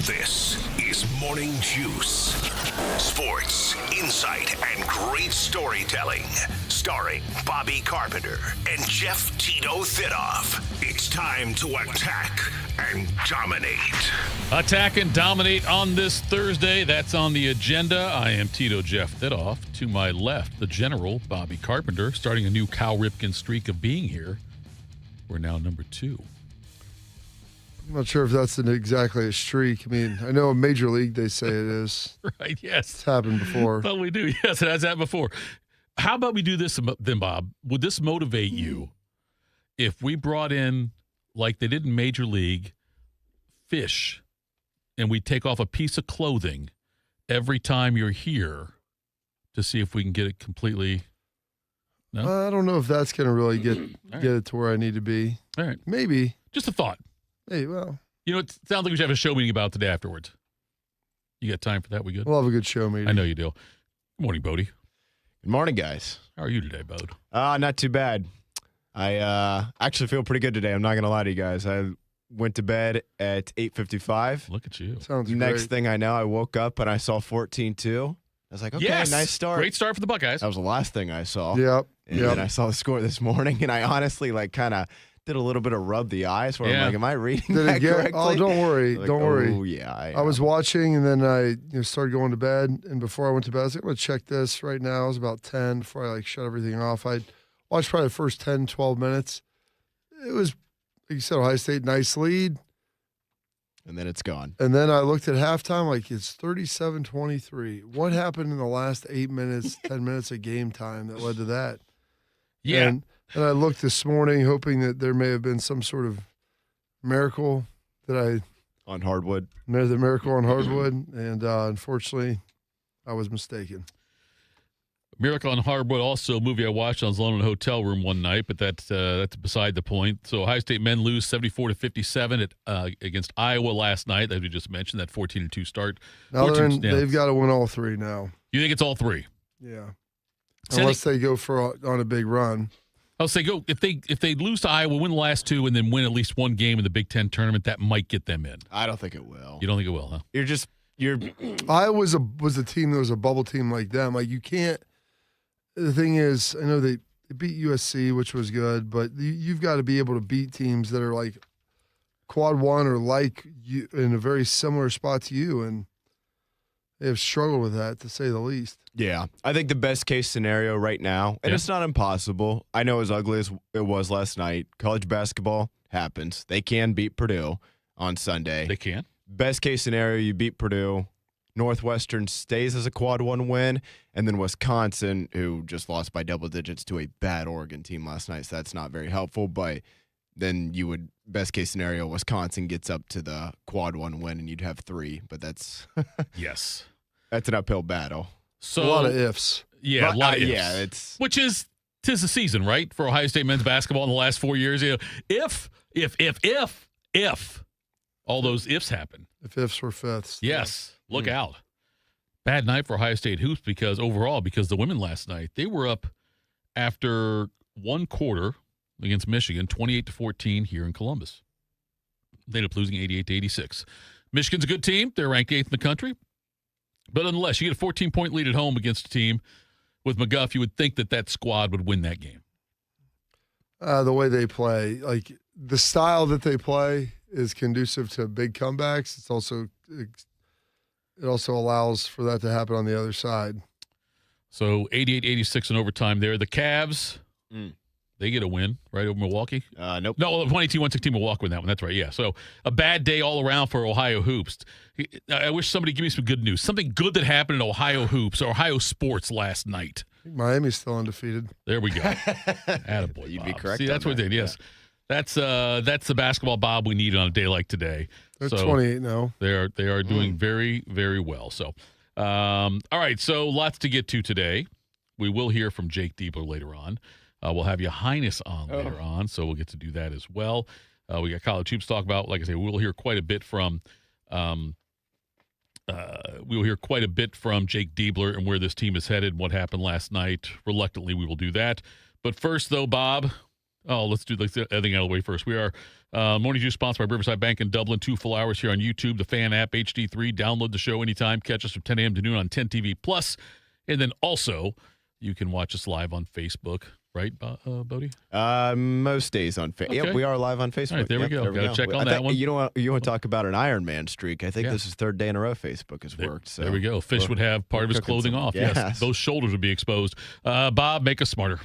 This is Morning Juice. Sports, insight, and great storytelling. Starring Bobby Carpenter and Jeff Tito Thitoff. It's time to attack and dominate. Attack and dominate on this Thursday. That's on the agenda. I am Tito Jeff Thitoff. To my left, the General, Bobby Carpenter, starting a new Cal Ripken streak of being here. We're now number 2. I'm not sure if that's exactly a streak. I mean, I know in Major League they say it is. Right, yes. It's happened before. Well, we do. Yes, it has happened before. How about we do this then, Bob? Would this motivate you if we brought in, like they did in Major League, fish, and we take off a piece of clothing every time you're here to see if we can get it completely? No? I don't know if that's going to really get it to where I need to be. All right. Maybe. Just a thought. Hey, well. You know, it sounds like we should have a show meeting about today afterwards. You got time for that? We good? We'll have a good show meeting. I know you do. Good morning, Bodie. Good morning, guys. How are you today, Bode? Not too bad. I actually feel pretty good today. I'm not going to lie to you guys. I went to bed at 8:55. Look at you. Sounds Next great. thing I know, I woke up and I saw 14-2. I was like, okay, Yes! nice start. Great start for the Buckeyes. That was the last thing I saw. Yep. And then I saw the score this morning, and I honestly kind of did a little bit of rub the eyes where I'm like, am I reading Did that it get? correctly? Oh, don't worry. Like, don't worry. Oh, yeah. I was watching, and then I started going to bed. And before I went to bed, I was like, I'm going to check this right now. It was about 10 before I shut everything off. I watched probably the first 10, 12 minutes. It was, like you said, Ohio State, nice lead. And then it's gone. And then I looked at halftime, like it's 37-23. What happened in the last 8 minutes, 10 minutes of game time that led to that? Yeah. And I looked this morning hoping that there may have been some sort of miracle On hardwood. the miracle on hardwood. And unfortunately, I was mistaken. Miracle on Hardwood, also a movie I watched. I was alone in a hotel room one night, but that's beside the point. So Ohio State men lose 74-57 against Iowa last night, as we just mentioned, that 14-2 start. Now they've got to win all 3 now. You think it's all 3? Yeah. Unless they go on a big run. I'll say if they lose to Iowa, win the last 2, and then win at least one game in the Big Ten tournament, that might get them in. I don't think it will. You don't think it will, huh? Iowa was a team that was a bubble team like them. Like you can't. The thing is, I know they beat USC, which was good, but you've got to be able to beat teams that are like quad one or like you in a very similar spot to you, and they have struggled with that, to say the least. Yeah, I think the best case scenario right now, and it's not impossible. I know as ugly as it was last night, college basketball happens. They can beat Purdue on Sunday. They can. Best case scenario, you beat Purdue. Northwestern stays as a quad one win, and then Wisconsin, who just lost by double digits to a bad Oregon team last night, so that's not very helpful. But then you would, best case scenario, Wisconsin gets up to the quad one win, and you'd have 3. But that's Yes. That's an uphill battle. So A lot of ifs. Yeah, a lot of ifs. Yeah, which is tis the season, right, for Ohio State men's basketball in the last 4 years. You know, if all those ifs happen. If ifs were fifths. Yes. Look out. Bad night for Ohio State hoops because the women last night, they were up after one quarter against Michigan, 28-14 here in Columbus. They ended up losing 88-86. Michigan's a good team. They're ranked 8th in the country. But nonetheless, you get a 14-point lead at home against a team with McAfee. You would think that squad would win that game. The way they play, like the style that they play is conducive to big comebacks. It also allows for that to happen on the other side. So 88-86 in overtime there. The Cavs, they get a win, right, over Milwaukee? Nope. No, 118-116 Milwaukee win that one. That's right, yeah. So a bad day all around for Ohio hoops. I wish somebody give me some good news. Something good that happened in Ohio hoops or Ohio sports last night. Miami's still undefeated. There we go. Attaboy, You'd Bob. be correct. See, that's what they did, yes. That's the basketball Bob we need on a day like today. They're 28 now. They are doing very, very well. So, all right. So lots to get to today. We will hear from Jake Diebler later on. We'll have Ya Highness on later on, so we'll get to do that as well. We got college hoops to talk about. Like I say, we'll hear quite a bit from Jake Diebler and where this team is headed, what happened last night. Reluctantly, we will do that. But first, though, Bob, Oh, let's do everything out of the way first. We are Morning Juice sponsored by Riverside Bank in Dublin. 2 full hours here on YouTube, the Fan app, HD3. Download the show anytime. Catch us from 10 a.m. to noon on 10 TV Plus. And then also, you can watch us live on Facebook. Right, Bodie? Most days on Facebook. Okay. Yep, we are live on Facebook. All right, there we go. Got to check on that one. You want to talk about an Ironman streak? I think this is third day in a row Facebook has worked. So there we go. Fish would have part of his clothing off. Yes, those shoulders would be exposed. Bob, make us smarter.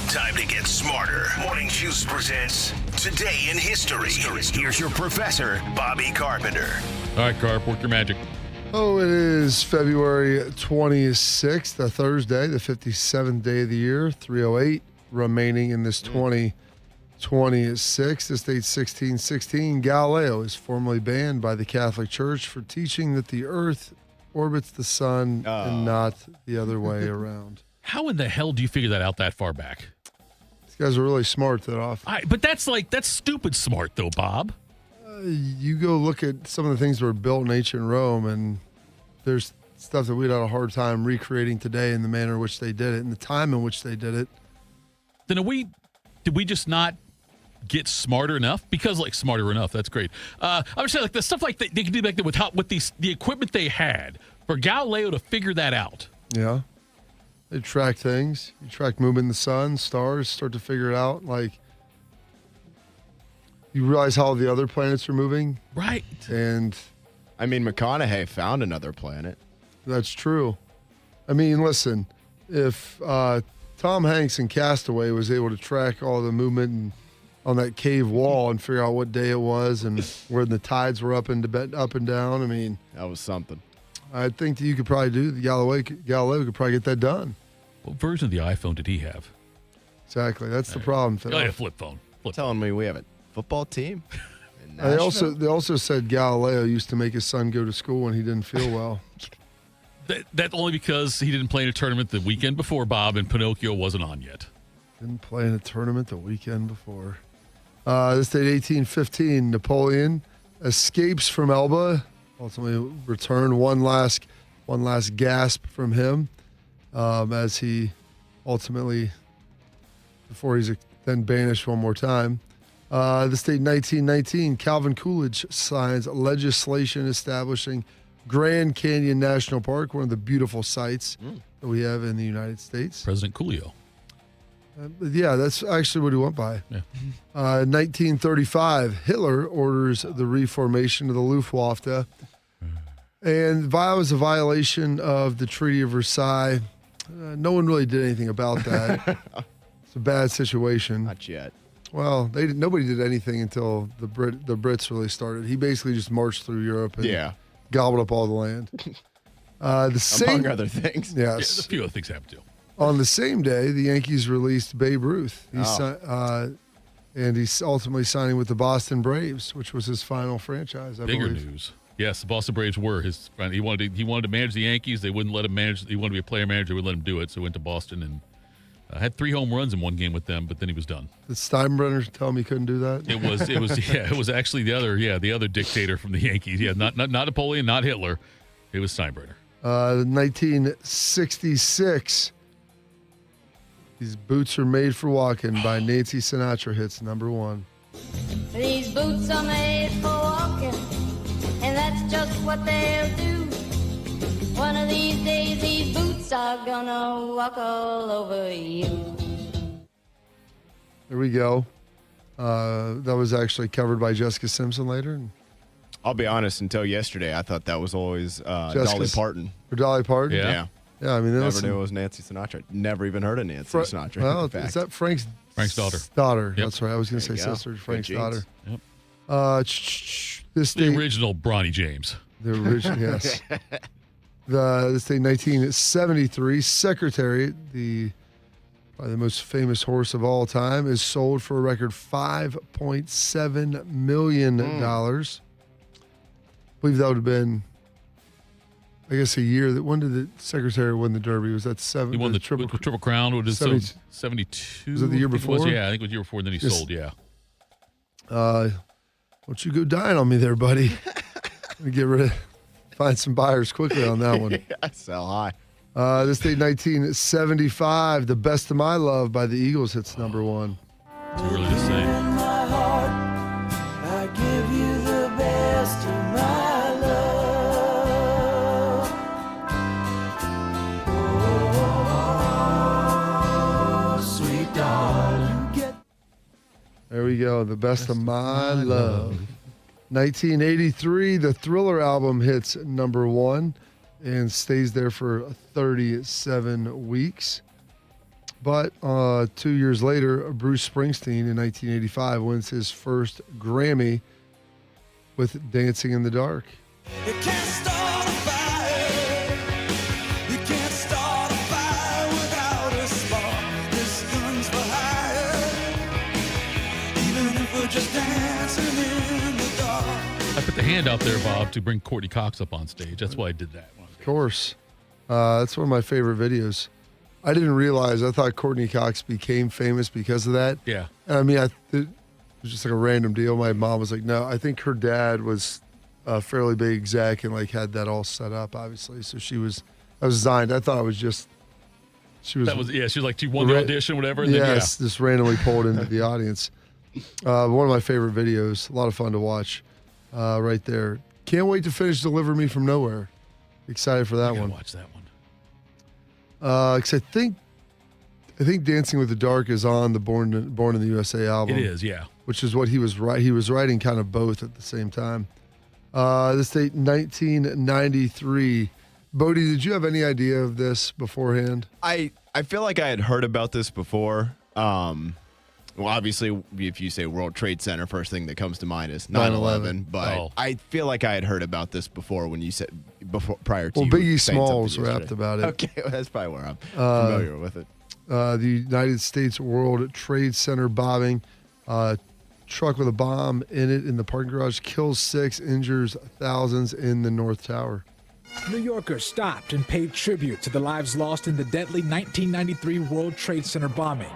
Time to get smarter. Morning Juice presents Today in History. Here's your professor, Bobby Carpenter. All right, Carp, work your magic. Oh, it is February 26th, a Thursday, the 57th day of the year, 3:08 remaining in this 2026. This date 1616. Galileo is formally banned by the Catholic Church for teaching that the Earth orbits the sun and not the other way around. How in the hell do you figure that out that far back? These guys are really smart, Thitoff. But that's stupid smart, though, Bob. You go look at some of the things that were built in ancient Rome, and there's stuff that we'd have a hard time recreating today in the manner in which they did it and the time in which they did it. Then did we just not get smarter enough? Because smarter enough, that's great. I would say the stuff like they could do back then with the equipment they had for Galileo to figure that out. Yeah. They track things. You track movement in the sun, stars, start to figure it out. You realize how the other planets are moving. Right. And I mean, McConaughey found another planet. That's true. I mean, listen, if Tom Hanks in Castaway was able to track all the movement on that cave wall and figure out what day it was and where the tides were up and down, I mean, that was something. I think that you could probably do Galileo could probably get that done. What version of the iPhone did he have? Exactly. That's the problem. Oh, yeah, flip phone. Telling me we have a football team. They also said Galileo used to make his son go to school when he didn't feel well. That only because he didn't play in a tournament the weekend before, Bob, and Pinocchio wasn't on yet. Didn't play in a tournament the weekend before. This date, 1815, Napoleon escapes from Elba. Ultimately, returned one last gasp from him as he ultimately, before he's then banished one more time. This date, 1919, Calvin Coolidge signs legislation establishing Grand Canyon National Park, one of the beautiful sites that we have in the United States. President Coolio. Yeah, that's actually what he went by. Yeah. 1935, Hitler orders the reformation of the Luftwaffe. And it was a violation of the Treaty of Versailles. No one really did anything about that. It's a bad situation. Not yet. Well, nobody did anything until the Brits really started. He basically just marched through Europe and gobbled up all the land. Among other things. Yes. A few other things happened too. On the same day, the Yankees released Babe Ruth. And he's ultimately signing with the Boston Braves, which was his final franchise, I Bigger believe. news. Yes, the Boston Braves were his friend. He wanted to manage the Yankees. They wouldn't let him manage. He wanted to be a player manager. They wouldn't let him do it. So he went to Boston and had 3 home runs in one game with them. But then he was done. Did Steinbrenner tell him he couldn't do that? It was actually the other dictator from the Yankees. Yeah, not Napoleon, not Hitler. It was Steinbrenner. 1966. These Boots Are Made for Walking by Nancy Sinatra hits number 1. These boots are made for walking, and that's just what they'll do. One of these days, these boots are gonna walk all over you. There we go. That was actually covered by Jessica Simpson later. I'll be honest, until yesterday, I thought that was always Dolly Parton. For Dolly Parton? Yeah. Yeah, I mean, never knew it was Nancy Sinatra. Never even heard of Nancy Sinatra. Well, is that Frank's daughter? Daughter. Yep. That's right. I was going to say sister. Frank's daughter. Yep. The original Bronny James. The original, yes. This day, 1973, Secretary, probably the most famous horse of all time, is sold for a record $5.7 million. I believe that would have been, I guess, a year. When did the Secretary win the Derby? Was that 7? He won the Triple Crown. What is 72? Was it the year before? I think it was the year before, and then he sold, yeah. Don't you go dying on me there, buddy. Let me find some buyers quickly on that one. Sell high. This date, 1975, The Best of My Love by the Eagles hits number 1. Too early to say. I give you the best of my love. Oh, sweet darling. There we go. The Best of My Love. 1983, the Thriller album hits number 1 and stays there for 37 weeks. But 2 years later, Bruce Springsteen in 1985 wins his first Grammy with Dancing in the Dark. You can't start a fire. You can't start a fire without a spark. This gun's for hire. Even if we're just dancing in the dark. I put the hand out there, Bob, to bring Courtney Cox up on stage. That's why I did that. Of course. That's one of my favorite videos. I didn't realize. I thought Courtney Cox became famous because of that. Yeah. And I mean, it was just like a random deal. My mom was like, no, I think her dad was a fairly big exec and like had that all set up, obviously. So I was designed. I thought it was just, she was like, she won the audition, whatever. And yes, just randomly pulled into the audience. One of my favorite videos. A lot of fun to watch right there. Can't wait to finish Deliver Me From Nowhere. Excited for that one. Watch that one. Because I think Dancing with the Dark is on the Born in the USA album. It is, yeah. Which is what he was writing. He was writing kind of both at the same time. This date, 1993. Bodie, did you have any idea of this beforehand? I feel like I had heard about this before. Well, obviously, if you say World Trade Center, first thing that comes to mind is 9/11. But I feel like I had heard about this before when you said prior to. Well, you Biggie saying Smalls something rapped about it. Okay, well, that's probably where I'm familiar with it. The United States World Trade Center bombing. Truck with a bomb in it in the parking garage kills 6, injures thousands in the North Tower. New Yorkers stopped and paid tribute to the lives lost in the deadly 1993 World Trade Center bombing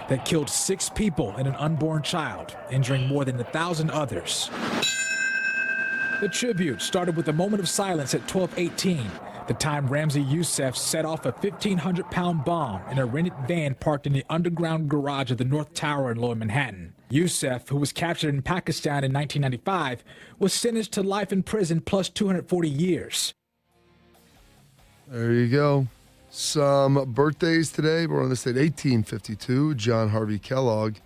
that killed 6 people and an unborn child, injuring more than 1,000 others. The tribute started with a moment of silence at 12:18, the time Ramzi Youssef set off a 1,500-pound bomb in a rented van parked in the underground garage of the North Tower in Lower Manhattan. Youssef, who was captured in Pakistan in 1995, was sentenced to life in prison plus 240 years. There you go. Some birthdays today. We're on this date, 1852. John Harvey Kellogg.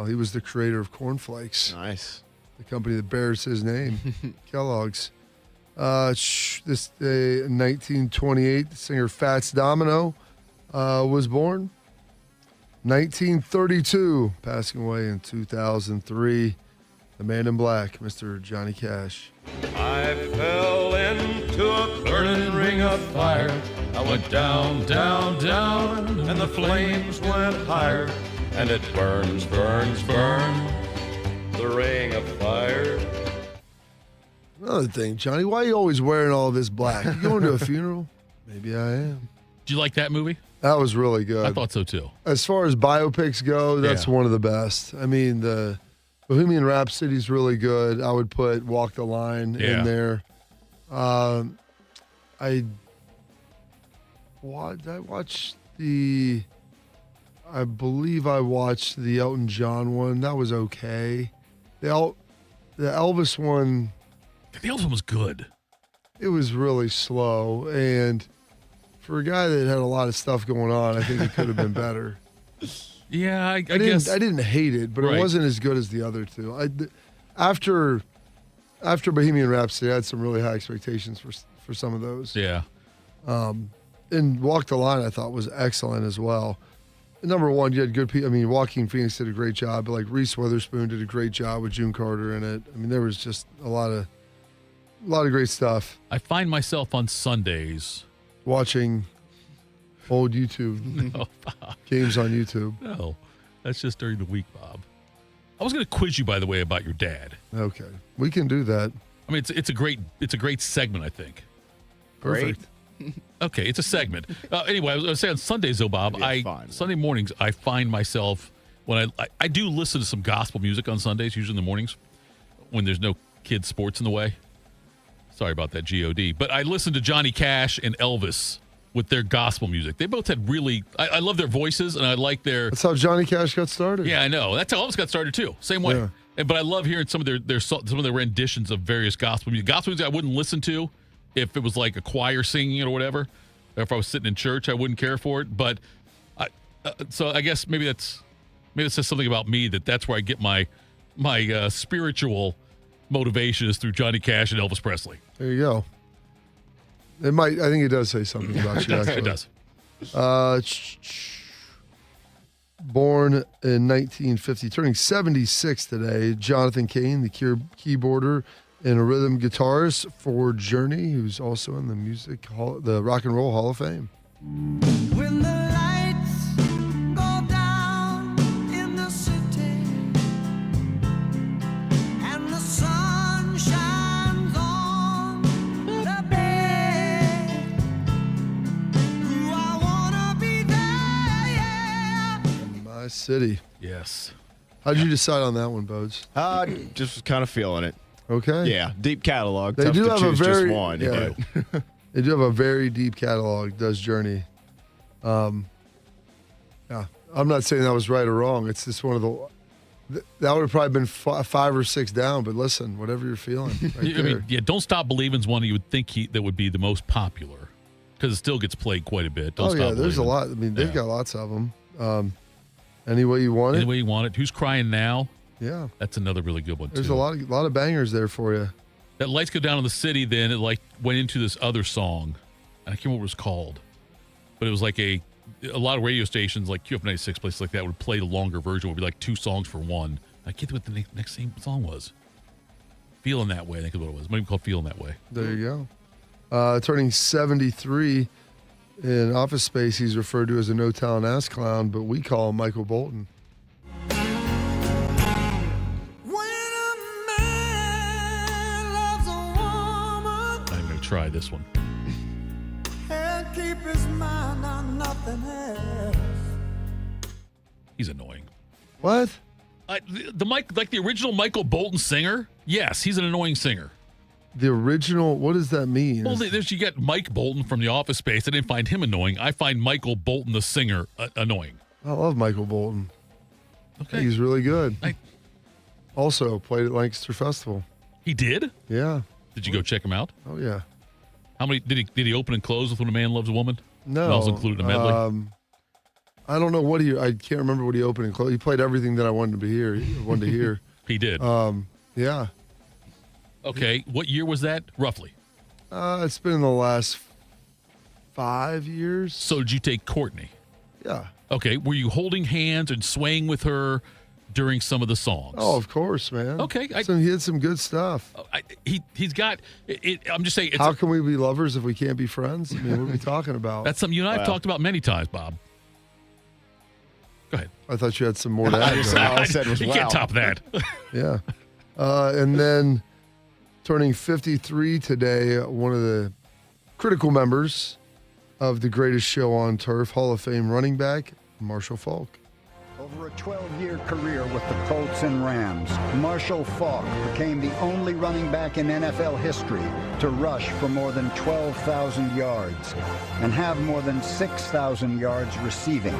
He was the creator of Corn Flakes. Nice. The company that bears his name, Kellogg's. This day, 1928, the singer Fats Domino was born. 1932, passing away in 2003, the Man in Black, Mr. Johnny Cash. I fell into a burning ring of fire. I went down, down, down, and the flames went higher. And it burns, burns, burn, the ring of fire. Another thing, Johnny, why are you always wearing all this black? You going to a funeral? Maybe I am. Did you like that movie? That was really good. I thought so too. As far as biopics go, that's one of the best. I mean, the Bohemian Rhapsody's really good. I would put Walk the Line in there. I believe I watched the Elton John one. That was okay. The Elvis one. The Elvis one was good. It was really slow, and for a guy that had a lot of stuff going on, I think it could have been better. Yeah, I guess I didn't hate it, but it wasn't as good as the other two. After Bohemian Rhapsody, I had some really high expectations for some of those. Yeah. And Walk the Line, I thought, was excellent as well. Number one, you had good people. I mean, Joaquin Phoenix did a great job, but like Reese Witherspoon did a great job with June Carter in it. I mean, there was just a lot of great stuff. I find myself on Sundays watching old YouTube games on YouTube. No, that's just during the week, Bob. I was going to quiz you, by the way, about your dad. Okay, we can do that. I mean, it's a great segment, I think. Perfect. Okay, it's a segment. Anyway, I was saying on Sundays, though, Bob. Sunday mornings, I find myself when I do listen to some gospel music on Sundays, usually in the mornings when there's no kids' sports in the way. Sorry about that, God. But I listen to Johnny Cash and Elvis with their gospel music. They both had really, I love their voices, and I like their. That's how Johnny Cash got started. Yeah, I know. That's how Elvis got started too. Same way. Yeah. But I love hearing some of their renditions of various gospel music. Gospel music I wouldn't listen to if it was like a choir singing it or whatever. Or if I was sitting in church, I wouldn't care for it. But so I guess maybe it says something about me that's where I get my spiritual motivation is through Johnny Cash and Elvis Presley. There you go. It might. I think it does say something about you. Actually, It does. Born in 1950, turning 76 today, Jonathan Cain, the keyboarder and a rhythm guitarist for Journey, who's also in the Rock and Roll Hall of Fame. When the lights go down in the city and the sun shines on the bed, ooh, I wanna be there, yeah. My City. Yes. How'd you decide on that one, Bodes? Just was kind of feeling it. Okay. Yeah, deep catalog. They Tough do to have choose a very just one. yeah. but- They do have a very deep catalog. Does Journey? Yeah, I'm not saying that was right or wrong. It's just one of the that would have probably been 5 or 6 down. But listen, whatever you're feeling, right I there. mean, yeah, Don't Stop Believing's one you would think that would be the most popular because it still gets played quite a bit. Don't Oh Stop yeah, there's a Believin'. lot. I mean, they've Yeah. got lots of them. Any way you want it. Any way you want it. Who's Crying Now? Yeah, That's another really good one there's too. a lot of bangers there for you. That Lights Go Down in the City, then it like went into this other song. And I can't remember what it was called. But it was like a lot of radio stations like QF96, places like that would play the longer version. It would be like 2 songs for one. I can't think what the next same song was. Feeling That Way, I think is what it was. It might be called Feeling That Way. There you go. Turning 73 in Office Space, he's referred to as a no talent ass clown, but we call him Michael Bolton. I'm going to try this one. Keep his mind on nothing else. He's annoying. What? The original Michael Bolton singer? Yes, he's an annoying singer. The original, what does that mean? Well, you get Mike Bolton from The Office Space. I didn't find him annoying. I find Michael Bolton, the singer, annoying. I love Michael Bolton. Okay. He's really good. I- Also played at Lancaster Festival. He did? Yeah. Did you go check him out? Oh yeah. How many did he open and close with When a Man Loves a Woman? No. And also included a medley? I don't know I can't remember what he opened and closed. He played everything that I wanted to hear. He did. Yeah. Okay. What year was that, roughly? It's been in the last 5 years. So did you take Courtney? Yeah. Okay. Were you holding hands and swaying with her during some of the songs? Oh, of course, man. Okay, He had some good stuff. He's got it. I'm just saying. How can we be lovers if we can't be friends? I mean, what are we talking about? That's something you and I have talked about many times, Bob. Go ahead. I thought you had some more to add. All I said was You wow. can't top that. Yeah. And then turning 53 today, one of the critical members of the greatest show on turf, Hall of Fame running back, Marshall Faulk. Over a 12-year career with the Colts and Rams, Marshall Faulk became the only running back in NFL history to rush for more than 12,000 yards and have more than 6,000 yards receiving.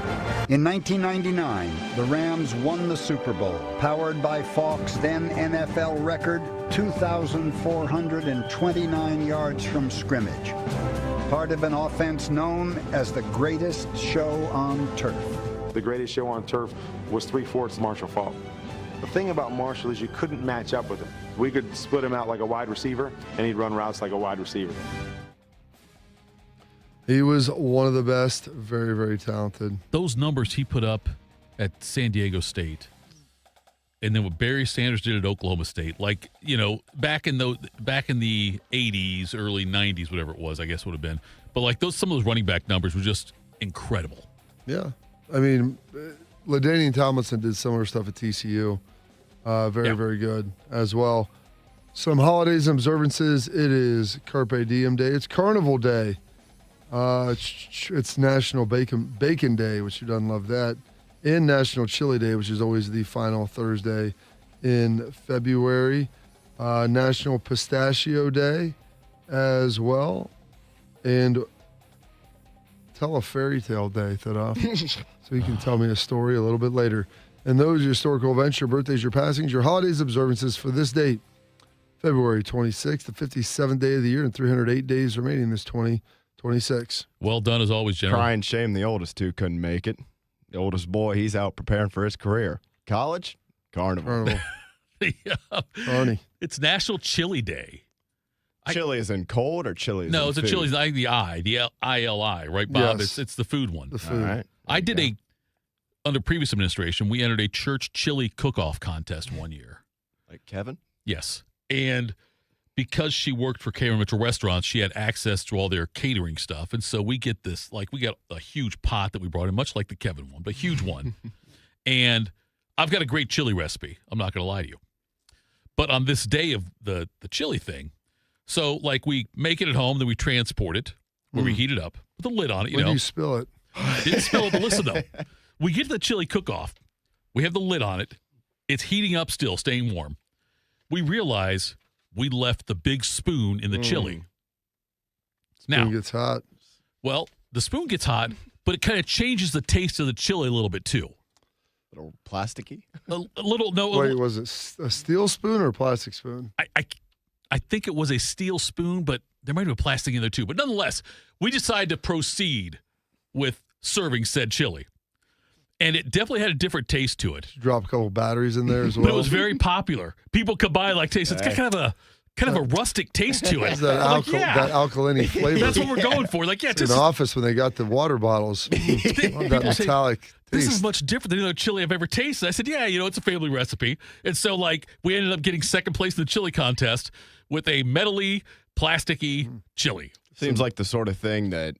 In 1999, the Rams won the Super Bowl, powered by Faulk's then NFL record, 2,429 yards from scrimmage. Part of an offense known as the greatest show on turf. The greatest show on turf was 3/4 Marshall Faulk. The thing about Marshall is you couldn't match up with him. We could split him out like a wide receiver, and he'd run routes like a wide receiver. He was one of the best, very, very talented. Those numbers he put up at San Diego State, and then what Barry Sanders did at Oklahoma State, like, back in the 80s, early 90s, whatever it was, I guess would have been. But like some of those running back numbers were just incredible. Yeah. I mean, LaDainian Tomlinson did similar stuff at TCU. Very good as well. Some holidays and observances. It is Carpe Diem Day. It's Carnival Day. It's National Bacon Day, which you don't love that. And National Chili Day, which is always the final Thursday in February. National Pistachio Day as well. And tell a fairy tale day, Thitoff. So you can tell me a story a little bit later. And those are your historical events, your birthdays, your passings, your holidays, observances for this date, February 26th, the 57th day of the year, and 308 days remaining this 2026. Well done as always, General. Crying shame the oldest two couldn't make it. The oldest boy, he's out preparing for his career. College? Carnival. Yeah. Arnie. It's National Chili Day. Chili is in cold or chili is No, in it's a food? chili, like the ILI, right, Bob? Yes. It's the food one. The food. All right. I did under previous administration, we entered a church chili cook-off contest one year. Like Kevin? Yes. And because she worked for Cameron Mitchell Restaurants, she had access to all their catering stuff. And so we get this, we got a huge pot that we brought in, much like the Kevin one, but a huge one. And I've got a great chili recipe. I'm not going to lie to you. But on this day of the chili thing, so we make it at home, then we transport it, where we heat it up with a lid on it, When do you spill it? Didn't spill it, but listen, though. We get to the chili cook-off. We have the lid on it. It's heating up still, staying warm. We realize we left the big spoon in the chili. Spoon gets hot. Well, the spoon gets hot, but it kind of changes the taste of the chili a little bit, too. A little plasticky? A little, no. Wait, was it a steel spoon or a plastic spoon? I think it was a steel spoon, but there might have been plastic in there, too. But nonetheless, we decided to proceed with serving said chili. And it definitely had a different taste to it. Drop a couple batteries in there as well. But it was very popular. People come by taste. It's got kind of a rustic taste to it. It's that, that alkaline flavor. That's what we're going for. In the office when they got the water bottles. That metallic taste. This is much different than any other chili I've ever tasted. I said, it's a family recipe. And so, we ended up getting second place in the chili contest with a metally, plasticky chili. Seems like the sort of thing that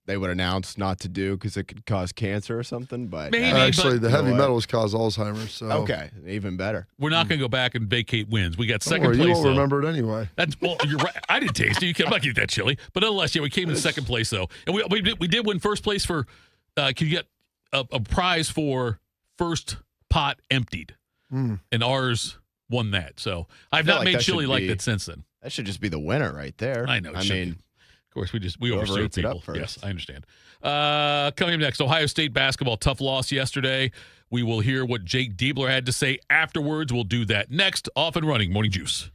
they would announce not to do because it could cause cancer or something. But maybe, actually, the heavy metals cause Alzheimer's. So okay, even better. We're not going to go back and vacate wins. We got second place. You won't though. remember it anyway. You're right. I didn't taste it. I'm not going to eat that chili. But nonetheless, we came in second place though, and we did win first place for. Can you get a prize for first pot emptied? And ours won that. So I've not made chili like that since then. That should just be the winner right there. I know. I mean. Of course, we overserve people. Yes, I understand. Coming up next, Ohio State basketball, tough loss yesterday. We will hear what Jake Diebler had to say afterwards. We'll do that next. Off and running, Morning Juice.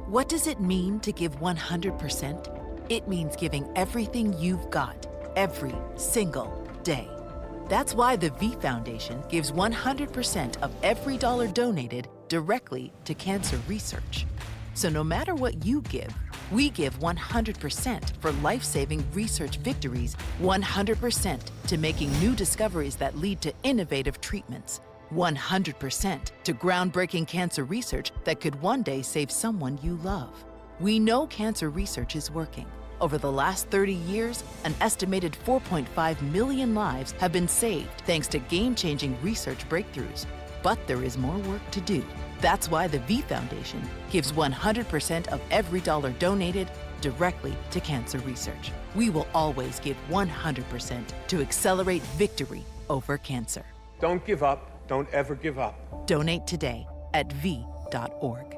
What does it mean to give 100%? It means giving everything you've got, every single day. That's why the V Foundation gives 100% of every dollar donated directly to cancer research. So no matter what you give, we give 100% for life-saving research victories, 100% to making new discoveries that lead to innovative treatments, 100% to groundbreaking cancer research that could one day save someone you love. We know cancer research is working. Over the last 30 years, an estimated 4.5 million lives have been saved thanks to game-changing research breakthroughs. But there is more work to do. That's why the V Foundation gives 100% of every dollar donated directly to cancer research. We will always give 100% to accelerate victory over cancer. Don't give up. Don't ever give up. Donate today at v.org.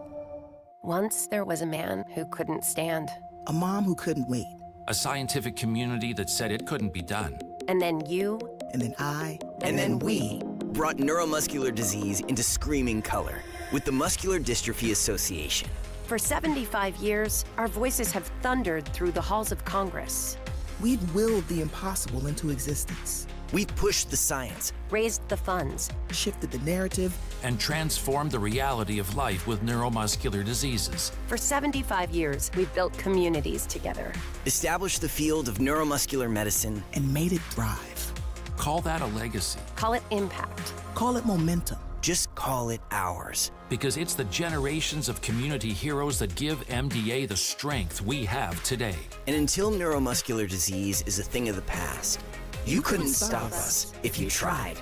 Once there was a man who couldn't stand. A mom who couldn't wait. A scientific community that said it couldn't be done. And then you. And then I. And then we brought neuromuscular disease into screaming color with the Muscular Dystrophy Association. For 75 years, our voices have thundered through the halls of Congress. We've willed the impossible into existence. We've pushed the science, raised the funds, shifted the narrative, and transformed the reality of life with neuromuscular diseases. For 75 years, we've built communities together, established the field of neuromuscular medicine, and made it thrive. Call that a legacy. Call it impact. Call it momentum. Just call it ours. Because it's the generations of community heroes that give MDA the strength we have today. And until neuromuscular disease is a thing of the past, you couldn't stop us if you tried.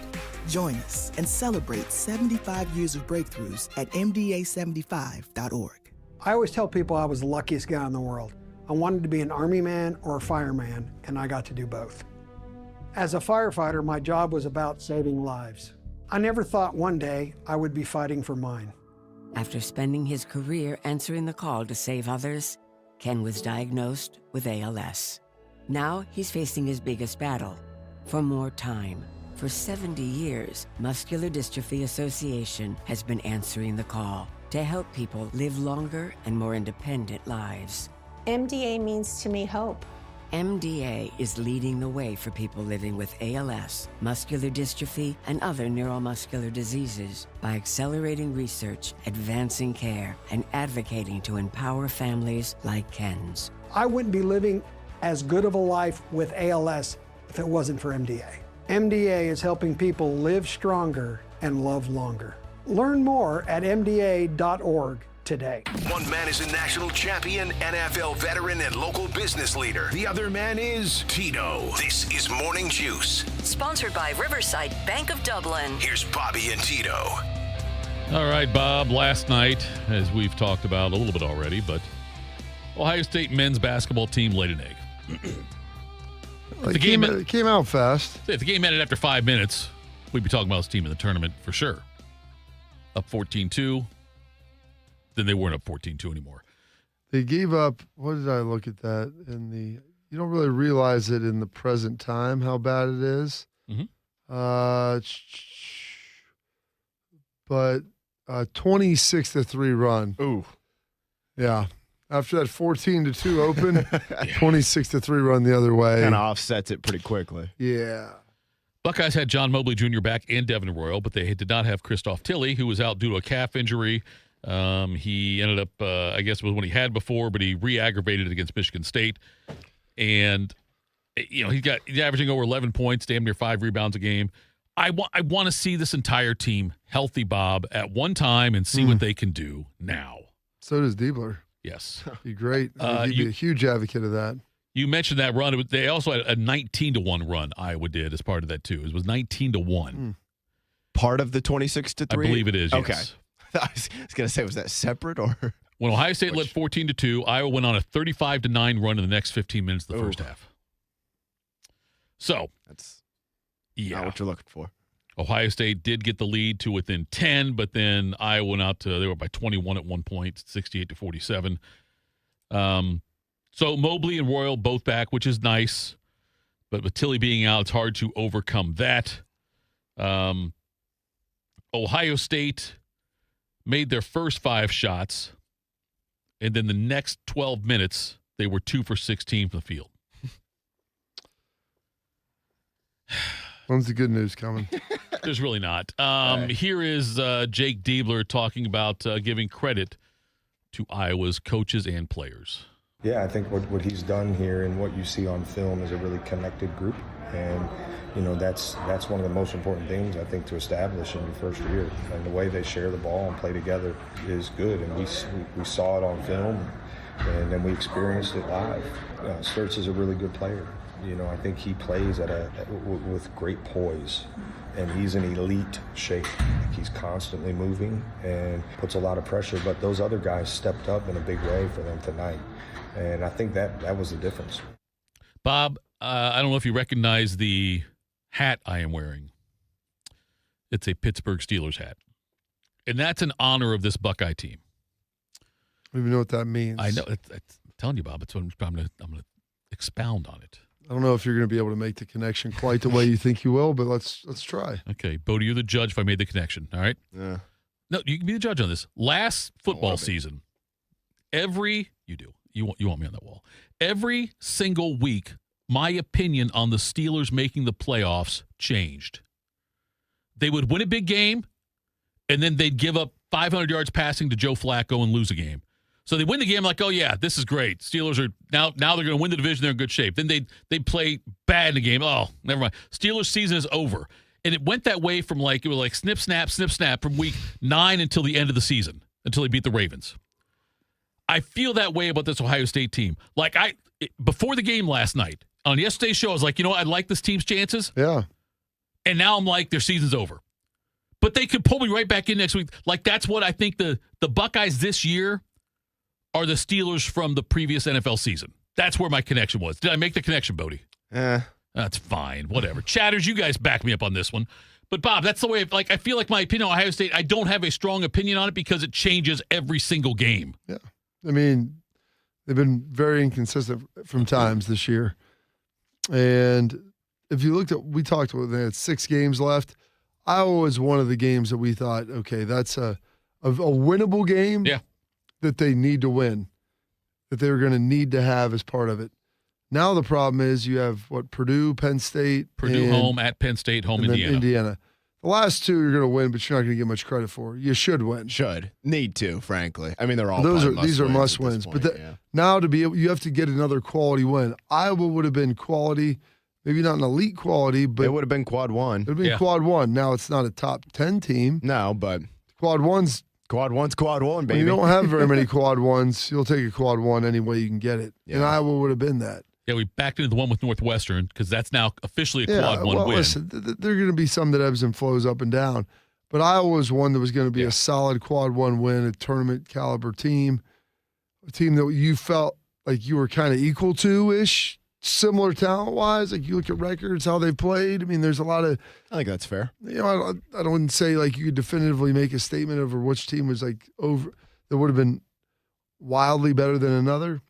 Join us and celebrate 75 years of breakthroughs at MDA75.org. I always tell people I was the luckiest guy in the world. I wanted to be an Army man or a fireman, and I got to do both. As a firefighter, my job was about saving lives. I never thought one day I would be fighting for mine. After spending his career answering the call to save others, Ken was diagnosed with ALS. Now he's facing his biggest battle, for more time. For 70 years, Muscular Dystrophy Association has been answering the call to help people live longer and more independent lives. MDA means to me hope. MDA is leading the way for people living with ALS, muscular dystrophy, and other neuromuscular diseases by accelerating research, advancing care, and advocating to empower families like Ken's. I wouldn't be living as good of a life with ALS if it wasn't for MDA. MDA is helping people live stronger and love longer. Learn more at mda.org today. One man is a national champion, NFL veteran, and local business leader. The other man is Tito. This is Morning Juice. Sponsored by Riverside Bank of Dublin. Here's Bobby and Tito. All right, Bob. Last night, as we've talked about a little bit already, but Ohio State men's basketball team laid an egg. It came out fast. If the game ended after 5 minutes, we'd be talking about this team in the tournament for sure. Up 14-2. Then they weren't up 14-2 anymore. They gave up. What did I look at that in the? You don't really realize it in the present time how bad it is. But 26-3 run. Ooh, yeah. After that 14-2 open, 26-3 run the other way. Kind of offsets it pretty quickly. Yeah. Buckeyes had John Mobley Jr. back and Devin Royal, but they did not have Christoph Tilley, who was out due to a calf injury. He ended up, I guess it was one he had before, but he re-aggravated it against Michigan State. And, you know, he's averaging over 11 points, damn near 5 rebounds a game. I want to see this entire team healthy, Bob, at one time and see what they can do now. So does Diebler. Yes. Be great. He'd be a huge advocate of that. You mentioned that run. They also had a 19-1 run Iowa did as part of that, too. It was 19-1. Part of the 26-3? I believe it is, okay. Yes. I was going to say, was that separate or? When Ohio State led 14-2, Iowa went on a 35-9 run in the next 15 minutes of the first half. So, that's not what you're looking for. Ohio State did get the lead to within 10, but then Iowa went out to, they were by 21 at one point, 68-47. So Mobley and Royal both back, which is nice. But with Tilley being out, it's hard to overcome that. Ohio State made their first 5 shots, and then the next 12 minutes, they were 2 for 16 from the field. When's the good news coming? There's really not. Here is Jake Diebler talking about giving credit to Iowa's coaches and players. Yeah, I think what he's done here and what you see on film is a really connected group. And, you know, that's one of the most important things, I think, to establish in your first year. And the way they share the ball and play together is good. And we saw it on film, and then we experienced it live. Sturtz is a really good player. You know, I think he plays with great poise, and he's in elite shape. He's constantly moving and puts a lot of pressure, but those other guys stepped up in a big way for them tonight, and I think that was the difference. Bob, I don't know if you recognize the hat I am wearing. It's a Pittsburgh Steelers hat, and that's in honor of this Buckeye team. I don't even know what that means. I know. I'm telling you, Bob. It's what I'm going to expound on it. I don't know if you're going to be able to make the connection quite the way you think you will, but let's try. Okay, Bodie, you're the judge if I made the connection, all right? Yeah. No, you can be the judge on this. Last football season, you want me on that wall. Every single week, my opinion on the Steelers making the playoffs changed. They would win a big game, and then they'd give up 500 yards passing to Joe Flacco and lose a game. So they win the game like, oh, yeah, this is great. Steelers are now they're going to win the division. They're in good shape. Then they'd play bad in the game. Oh, never mind. Steelers season is over. And it went that way from it was like snip, snap from week 9 until the end of the season, until they beat the Ravens. I feel that way about this Ohio State team. Before the game last night, on yesterday's show, I was like, you know what? I like this team's chances. Yeah. And now I'm like, their season's over. But they could pull me right back in next week. That's what I think the Buckeyes this year are the Steelers from the previous NFL season. That's where my connection was. Did I make the connection, Bodie? That's fine. Whatever. Chatters, you guys back me up on this one. But, Bob, that's the way, I feel like my opinion on Ohio State, I don't have a strong opinion on it because it changes every single game. Yeah. I mean, they've been very inconsistent from times this year. And if you looked at, we talked about, they had 6 games left. Iowa was one of the games that we thought, okay, that's a winnable game that they need to win, that they were going to need to have as part of it. Now the problem is you have, Purdue, Penn State. Purdue home, at Penn State, home Indiana. The last 2 you're going to win, but you're not going to get much credit for. You should win. Need to, frankly. I mean, they're all these are must wins. But now to be able, you have to get another quality win. Iowa would have been quality. Maybe not an elite quality, but it would have been quad 1. It would have been quad 1. Now it's not a top 10 team. No, but quad 1's quad 1, baby. When you don't have very many quad 1s, you'll take a quad 1 any way you can get it. And Iowa would have been that. Yeah, we backed into the one with Northwestern because that's now officially a quad 1 win. Listen, there are going to be some that ebbs and flows up and down, but Iowa was one that was going to be a solid quad 1 win, a tournament caliber team, a team that you felt like you were kind of equal to-ish. Similar talent-wise, like you look at records, how they played. I mean, there's a lot of. I think that's fair. You know, I don't say like you could definitively make a statement over which team was like over that would have been wildly better than another.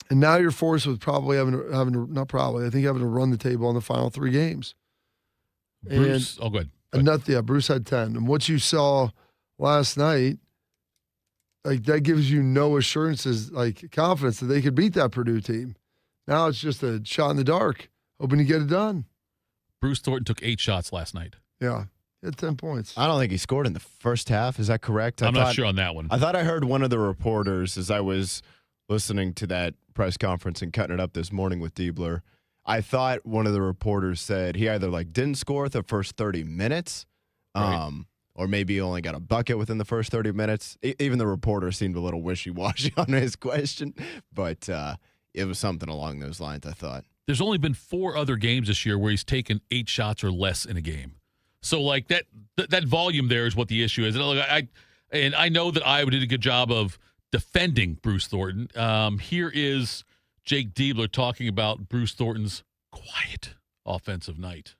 And now you're forced with probably having to run the table on the final 3 games. Bruce, go ahead. Bruce had 10, and what you saw last night, like that gives you no assurances, like confidence that they could beat that Purdue team. Now it's just a shot in the dark, hoping to get it done. Bruce Thornton took 8 shots last night. Yeah, he had 10 points. I don't think he scored in the first half. Is that correct? I'm not sure on that one. I thought I heard one of the reporters as I was listening to that press conference and cutting it up this morning with Diebler. I thought one of the reporters said he either didn't score the first 30 minutes, or maybe he only got a bucket within the first 30 minutes. Even the reporter seemed a little wishy-washy on his question, but it was something along those lines, I thought. There's only been 4 other games this year where he's taken 8 shots or less in a game. So, like, that volume there is what the issue is. And I know that Iowa did a good job of defending Bruce Thornton. Here is Jake Diebler talking about Bruce Thornton's quiet offensive night.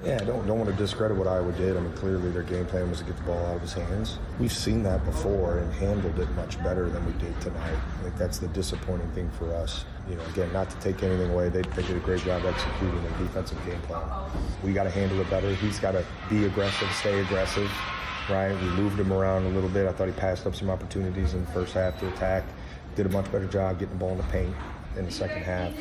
Yeah, I don't want to discredit what Iowa did. I mean, clearly their game plan was to get the ball out of his hands. We've seen that before and handled it much better than we did tonight. I think that's the disappointing thing for us. You know, again, not to take anything away, they did a great job executing their defensive game plan. We got to handle it better. He's got to be aggressive, stay aggressive, right? We moved him around a little bit. I thought he passed up some opportunities in the first half to attack. Did a much better job getting the ball in the paint in the second half.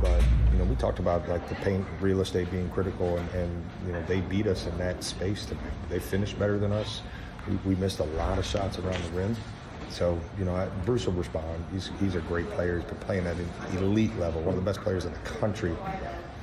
But, you know, we talked about, like, the paint real estate being critical, and you know, they beat us in that space tonight. They finished better than us. We missed a lot of shots around the rim. So, you know, Bruce will respond. He's a great player. He's been playing at an elite level, one of the best players in the country.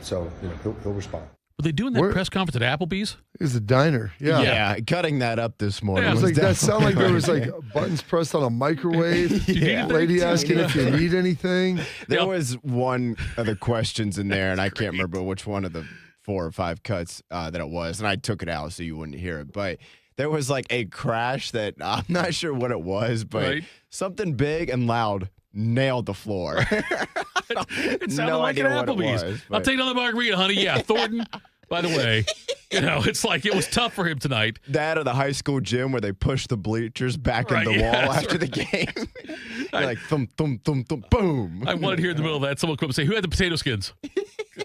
So, you know, he'll respond. Were they doing that press conference at Applebee's? It was a diner. Yeah, cutting that up this morning. Yeah, it was like that sounded like there was like buttons pressed on a microwave. Lady asking if you need anything. There was one of the questions in there, and I can't remember which one of the 4 or 5 cuts that it was, and I took it out so you wouldn't hear it. But there was like a crash that I'm not sure what it was, but something big and loud nailed the floor. It sounded like an Applebee's. I'll take another margarita, honey. Yeah, Thornton. By the way, you know, it's like it was tough for him tonight. That or the high school gym where they push the bleachers back in the wall after the game. Like thump, thump, thump, thump, boom. I wanted to hear in the middle of that someone come up and say, "Who had the potato skins?"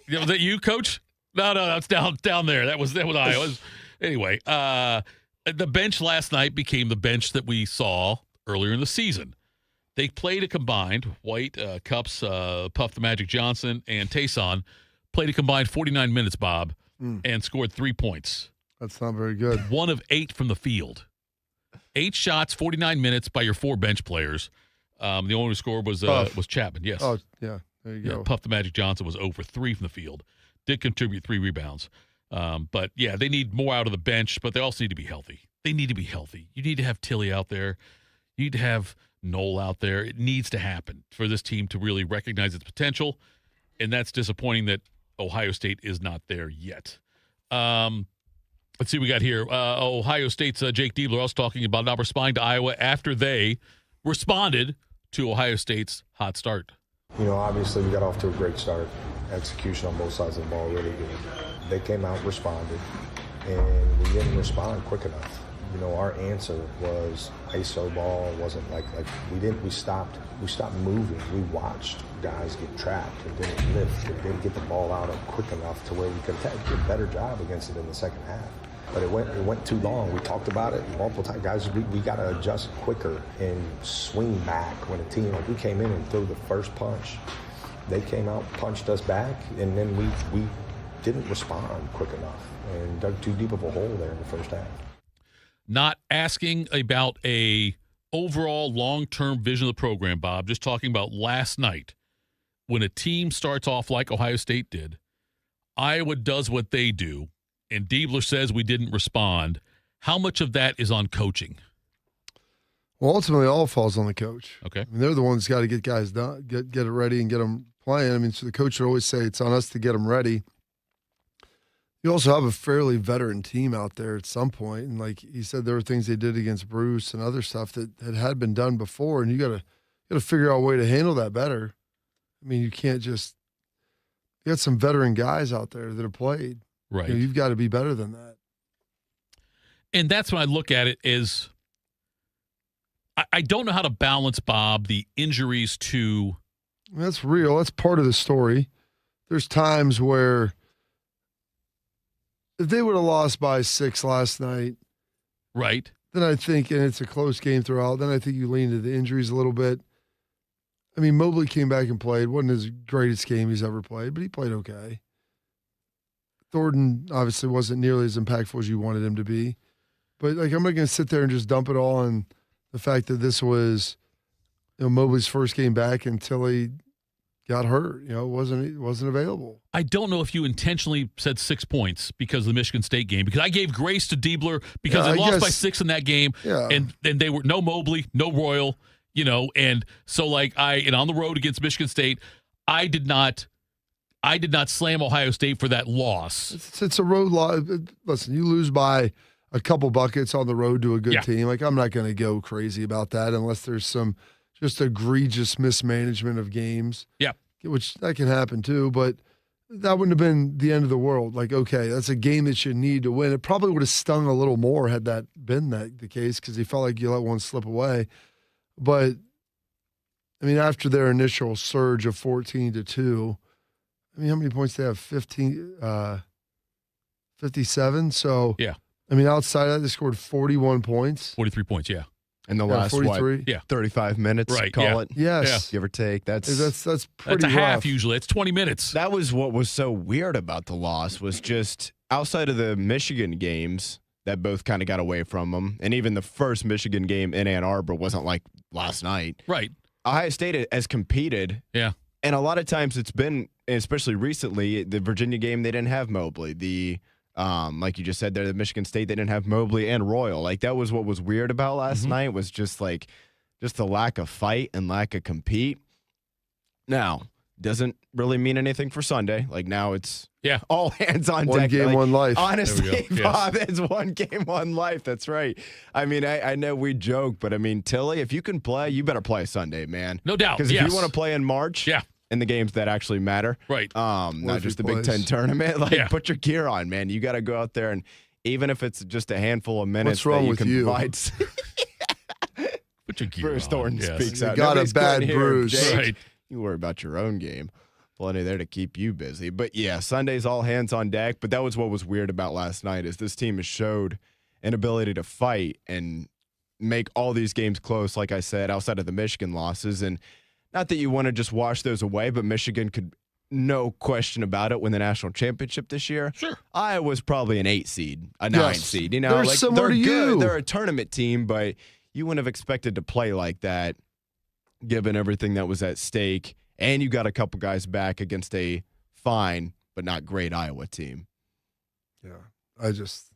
Was that you, Coach? No, that's down there. That was Iowa. Anyway, the bench last night became the bench that we saw earlier in the season. They played a combined, White, Cups, Puff the Magic Johnson, and Tayson played a combined 49 minutes, Bob, and scored 3 points. That's not very good. 1 of 8 from the field. 8 shots, 49 minutes by your 4 bench players. The only one who scored was Chapman, yes. Oh, yeah, there you go. Puff the Magic Johnson was 0 for 3 from the field. Did contribute 3 rebounds. But, yeah, they need more out of the bench, but they also need to be healthy. They need to be healthy. You need to have Tilly out there. You need to have Knoll out there. It needs to happen for this team to really recognize its potential, and that's disappointing that Ohio State is not there yet. Let's see what we got here. Ohio State's Jake Diebler also talking about not responding to Iowa after they responded to Ohio State's hot start. You know, obviously we got off to a great start. Execution on both sides of the ball really good. They came out, responded, and we didn't respond quick enough. You know, our answer was ISO ball. It wasn't like we stopped moving. We watched guys get trapped and didn't lift and didn't get the ball out quick enough to where we could do a better job against it in the second half. But it went too long. We talked about it multiple times. Guys, we got to adjust quicker and swing back when a team, like we came in and threw the first punch. They came out, punched us back, and then we didn't respond quick enough and dug too deep of a hole there in the first half. Not asking about a overall long-term vision of the program, Bob. Just talking about last night. When a team starts off like Ohio State did, Iowa does what they do, and Diebler says we didn't respond. How much of that is on coaching? Well, ultimately, all falls on the coach. Okay. I mean, they're the ones got to get guys done, get it ready and get them playing. I mean, so the coach would always say it's on us to get them ready. You also have a fairly veteran team out there at some point, and like he said, there were things they did against Bruce and other stuff that had been done before, and you got to figure out a way to handle that better. I mean, you can't just – you got some veteran guys out there that have played. Right. You've got to be better than that. And that's when I look at it as I don't know how to balance, Bob, the injuries to – That's real. That's part of the story. There's times where if they would have lost by 6 last night, right, then I think, and it's a close game throughout, then I think you lean to the injuries a little bit. I mean, Mobley came back and played. Wasn't his greatest game he's ever played, but he played okay. Thornton obviously wasn't nearly as impactful as you wanted him to be. But, like, I'm not going to sit there and just dump it all on the fact that this was, Mobley's first game back until he got hurt. It wasn't available. I don't know if you intentionally said 6 points because of the Michigan State game, because I gave grace to Diebler because they lost by 6 in that game, and they were no Mobley, no Royal, and so and on the road against Michigan State, I did not slam Ohio State for that loss. It's a road loss. Listen, you lose by a couple buckets on the road to a good team. Like, I'm not going to go crazy about that unless there's some just egregious mismanagement of games. Yeah. Which that can happen too, but that wouldn't have been the end of the world. Like, okay, that's a game that you need to win. It probably would have stung a little more had that been the case, because he felt like you let one slip away. But, I mean, after their initial surge of 14-2, I mean, how many points did they have? 57? So, yeah. I mean, outside of that, they scored 41 points. 43 points, yeah. In the last, 35 minutes, right, call it? Yes. Give or take. That's pretty That's a rough. half usually. It's 20 minutes. That was what was so weird about the loss, was just outside of the Michigan games that both kind of got away from them, and even the first Michigan game in Ann Arbor wasn't like last night. Right. Ohio State has competed. Yeah. And a lot of times it's been, especially recently, the Virginia game, they didn't have Mobley. The like you just said there, the Michigan State, they didn't have Mobley and Royal. Like, that was what was weird about last night, was just the lack of fight and lack of compete. Now, doesn't really mean anything for Sunday. Like, now it's all hands on deck. One game, one life. Honestly, Yes. Bob, it's one game, one life. That's right. I mean, I know we joke, but I mean, Tilly, if you can play, you better play Sunday, man. No doubt. Because if you want to play in March, in the games that actually matter, right? Not just the Big Ten tournament. Put your gear on, man. You got to go out there, and even if it's just a handful of minutes, what's wrong that you with can you? provide. Put your gear Bruce on. Thornton Yes. speaks You out. got Nobody's a bad couldn't hear him, bruise. Jake. Right. You worry about your own game. Plenty there to keep you busy. But yeah, Sunday's all hands on deck. But that was what was weird about last night, is this team has showed an ability to fight and make all these games close, like I said, outside of the Michigan losses. And not that you want to just wash those away, but Michigan could, no question about it, win the national championship this year. Sure. Iowa's probably an 8 seed, a 9 seed. You know, They're similar to good. you. They're a tournament team, but you wouldn't have expected to play like that given everything that was at stake. And you got a couple guys back against a fine but not great Iowa team. Yeah. It's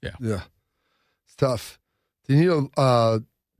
tough. Do you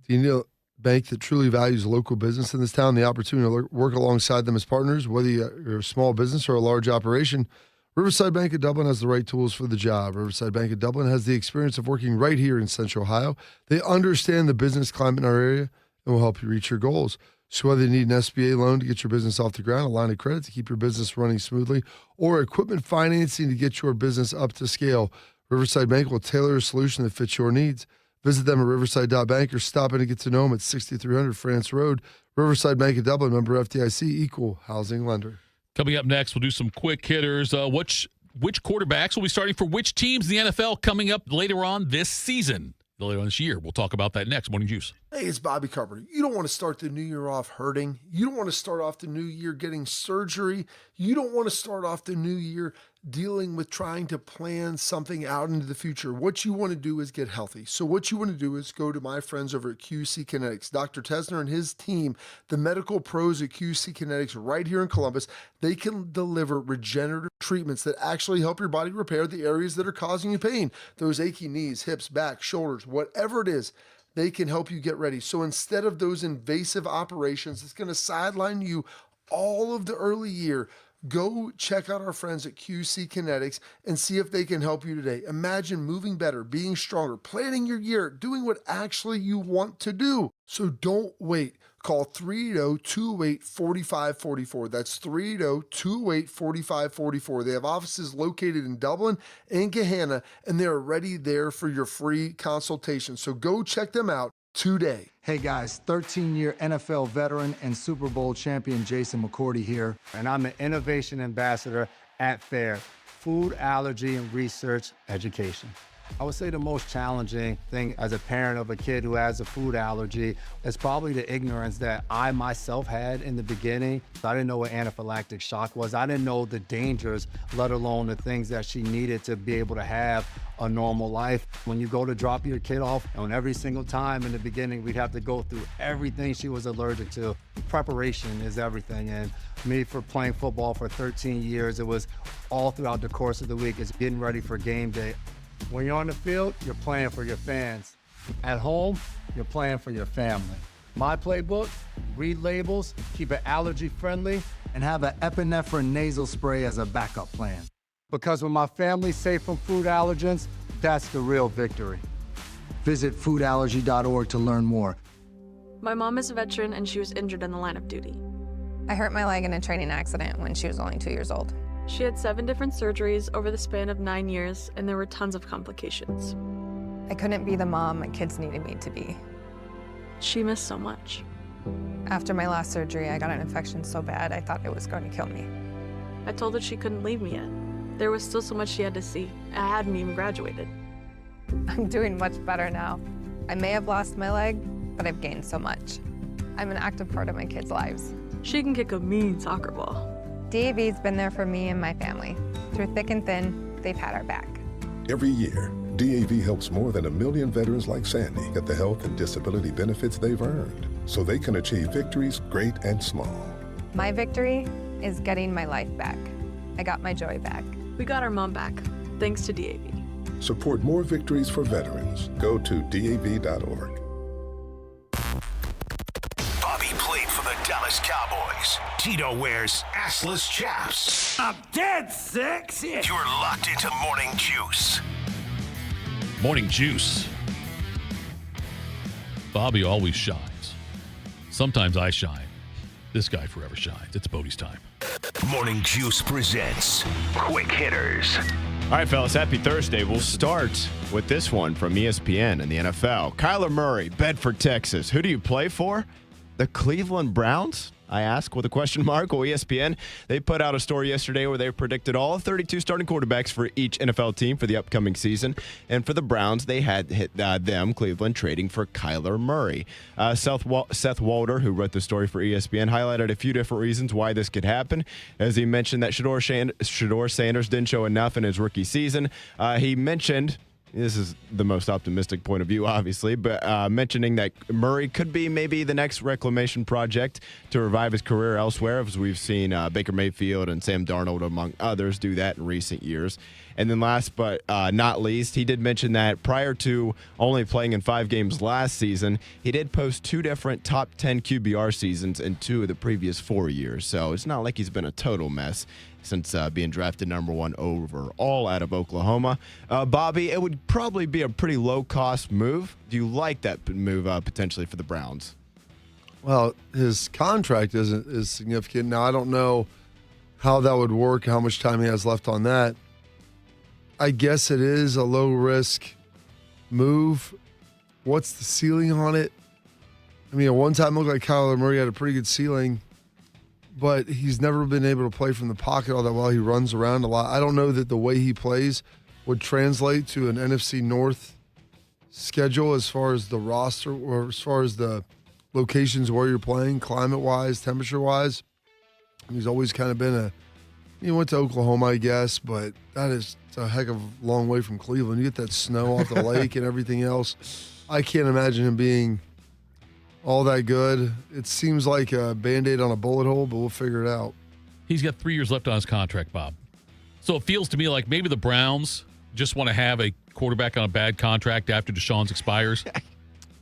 need a bank that truly values local business in this town, the opportunity to work alongside them as partners, whether you're a small business or a large operation? Riverside Bank of Dublin has the right tools for the job. Riverside Bank of Dublin has the experience of working right here in Central Ohio. They understand the business climate in our area and will help you reach your goals. So whether you need an SBA loan to get your business off the ground, a line of credit to keep your business running smoothly, or equipment financing to get your business up to scale, Riverside Bank will tailor a solution that fits your needs. Visit them at riverside.bank or stop in and get to know them at 6300 France Road. Riverside Bank of Dublin, member FDIC, equal housing lender. Coming up next, we'll do some quick hitters. Which quarterbacks will be starting for which teams in the NFL coming up later on this season, later on this year? We'll talk about that next. Morning Juice. Hey, it's Bobby Carpenter. You don't want to start the new year off hurting. You don't want to start off the new year getting surgery. You don't want to start off the new year dealing with trying to plan something out into the future. What you want to do is get healthy. So what you want to do is go to my friends over at QC Kinetics. Dr. Tesner and his team, the medical pros at QC Kinetics right here in Columbus, they can deliver regenerative treatments that actually help your body repair the areas that are causing you pain. Those achy knees, hips, back, shoulders, whatever it is, they can help you get ready. So instead of those invasive operations, it's going to sideline you all of the early year. Go check out our friends at QC Kinetics and see if they can help you today. Imagine moving better, being stronger, planning your year, doing what actually you want to do. So don't wait. Call 380-208-4544. That's 380-208-4544. They have offices located in Dublin and Gahanna, and they're already there for your free consultation. So go check them out today. Hey guys, 13-year NFL veteran and Super Bowl champion Jason McCourty here, and I'm an innovation ambassador at FAIR, Food Allergy and Research Education. I would say the most challenging thing as a parent of a kid who has a food allergy is probably the ignorance that I myself had in the beginning. I didn't know what anaphylactic shock was. I didn't know the dangers, let alone the things that she needed to be able to have a normal life. When you go to drop your kid off, and every single time in the beginning, we'd have to go through everything she was allergic to. Preparation is everything. And me, for playing football for 13 years, it was all throughout the course of the week. It's getting ready for game day. When you're on the field, you're playing for your fans. At home, you're playing for your family. My playbook, read labels, keep it allergy friendly, and have an epinephrine nasal spray as a backup plan. Because when my family's safe from food allergens, that's the real victory. Visit foodallergy.org to learn more. My mom is a veteran and she was injured in the line of duty. I hurt my leg in a training accident when she was only 2 years old. She had 7 different surgeries over the span of 9 years, and there were tons of complications. I couldn't be the mom my kids needed me to be. She missed so much. After my last surgery, I got an infection so bad I thought it was going to kill me. I told her she couldn't leave me yet. There was still so much she had to see. I hadn't even graduated. I'm doing much better now. I may have lost my leg, but I've gained so much. I'm an active part of my kids' lives. She can kick a mean soccer ball. DAV's been there for me and my family. Through thick and thin, they've had our back. Every year, DAV helps more than 1 million veterans like Sandy get the health and disability benefits they've earned so they can achieve victories great and small. My victory is getting my life back. I got my joy back. We got our mom back, thanks to DAV. Support more victories for veterans. Go to DAV.org. Bobby played for the Dallas Cowboys. Tito wears assless chaps. I'm dead sexy. You're locked into Morning Juice. Morning Juice. Bobby always shines. Sometimes I shine. This guy forever shines. It's Bodie's time. Morning Juice presents Quick Hitters. All right, fellas, happy Thursday. We'll start with this one from ESPN and the NFL. Kyler Murray, Bedford, Texas. Who do you play for? The Cleveland Browns? I ask with a question mark. Well, ESPN, they put out a story yesterday where they predicted all 32 starting quarterbacks for each NFL team for the upcoming season. And for the Browns, they had hit Cleveland, trading for Kyler Murray. Seth Walder, who wrote the story for ESPN, highlighted a few different reasons why this could happen. As he mentioned that Shedeur Sanders didn't show enough in his rookie season. He mentioned... This is the most optimistic point of view, obviously, but mentioning that Murray could be maybe the next reclamation project to revive his career elsewhere, as we've seen Baker Mayfield and Sam Darnold, among others, do that in recent years. And then last but not least, he did mention that prior to only playing in 5 games last season, he did post 2 different top 10 QBR seasons in 2 of the previous 4 years. So it's not like he's been a total mess since being drafted number 1 overall out of Oklahoma. Bobby, it would probably be a pretty low-cost move. Do you like that move potentially for the Browns? Well, his contract is significant. Now, I don't know how that would work, how much time he has left on that. I guess it is a low-risk move. what's the ceiling on it? I mean, at one time it looked like Kyler Murray had a pretty good ceiling, but he's never been able to play from the pocket all that well. He runs around a lot. I don't know that the way he plays would translate to an NFC North schedule as far as the roster or as far as the locations where you're playing, climate-wise, temperature-wise. He's always kind of been he went to Oklahoma, I guess, but that is a heck of a long way from Cleveland. You get that snow off the lake and everything else. I can't imagine him being all that good. It seems like a Band-Aid on a bullet hole, but we'll figure it out. He's got 3 years left on his contract, Bob. So it feels to me like maybe the Browns just want to have a quarterback on a bad contract after Deshaun's expires.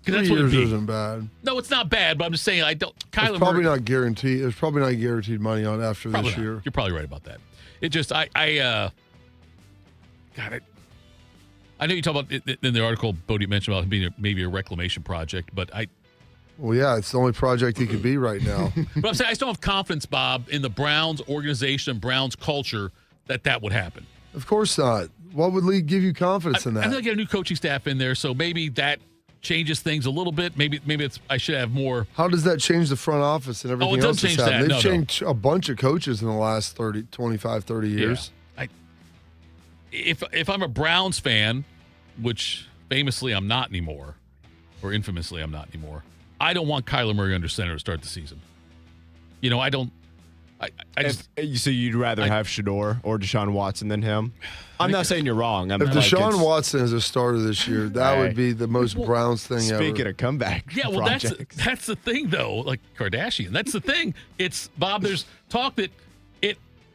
3 years isn't bad. No, it's not bad, but I'm just saying It's probably not guaranteed. It's probably not guaranteed money on after this year. You're probably right about that. It just got it. I know you talk about it in the article Bodie mentioned about being maybe a reclamation project, but well, yeah, it's the only project he could be right now. But I'm saying I still have confidence, Bob, in the Browns organization, Browns culture, that would happen. Of course not. What would give you confidence in that? I think I get a new coaching staff in there, so maybe that changes things a little bit. Maybe I should have more. How does that change the front office and everything else that's happened? They've changed a bunch of coaches in the last 25, 30 years. Yeah. If I'm a Browns fan, which famously I'm not anymore, or infamously I'm not anymore, I don't want Kyler Murray under center to start the season. I don't. So you'd rather have Shador or Deshaun Watson than him? I'm not saying you're wrong. If Deshaun Watson is a starter this year, that would be the most Browns thing ever. Speaking of comeback projects. that's the thing, though, like Kardashian. That's the thing. It's, Bob, there's talk that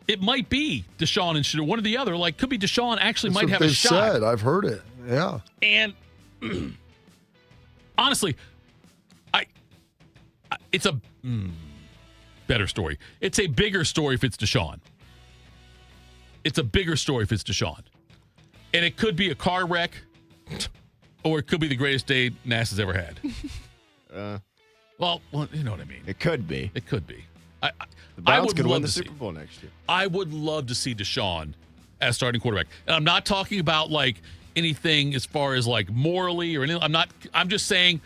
it might be Deshaun and Shador, one or the other. Like, could be Deshaun actually might have a shot. Said. I've heard it. Yeah. And honestly, it's a better story. It's a bigger story if it's Deshaun. It's a bigger story if it's Deshaun. And it could be a car wreck, or it could be the greatest day NASA's ever had. Well, you know what I mean. It could be. It could be. The Browns could win the Super Bowl next year. I would love to see Deshaun as starting quarterback. And I'm not talking about like anything as far as like morally or anything. I'm just saying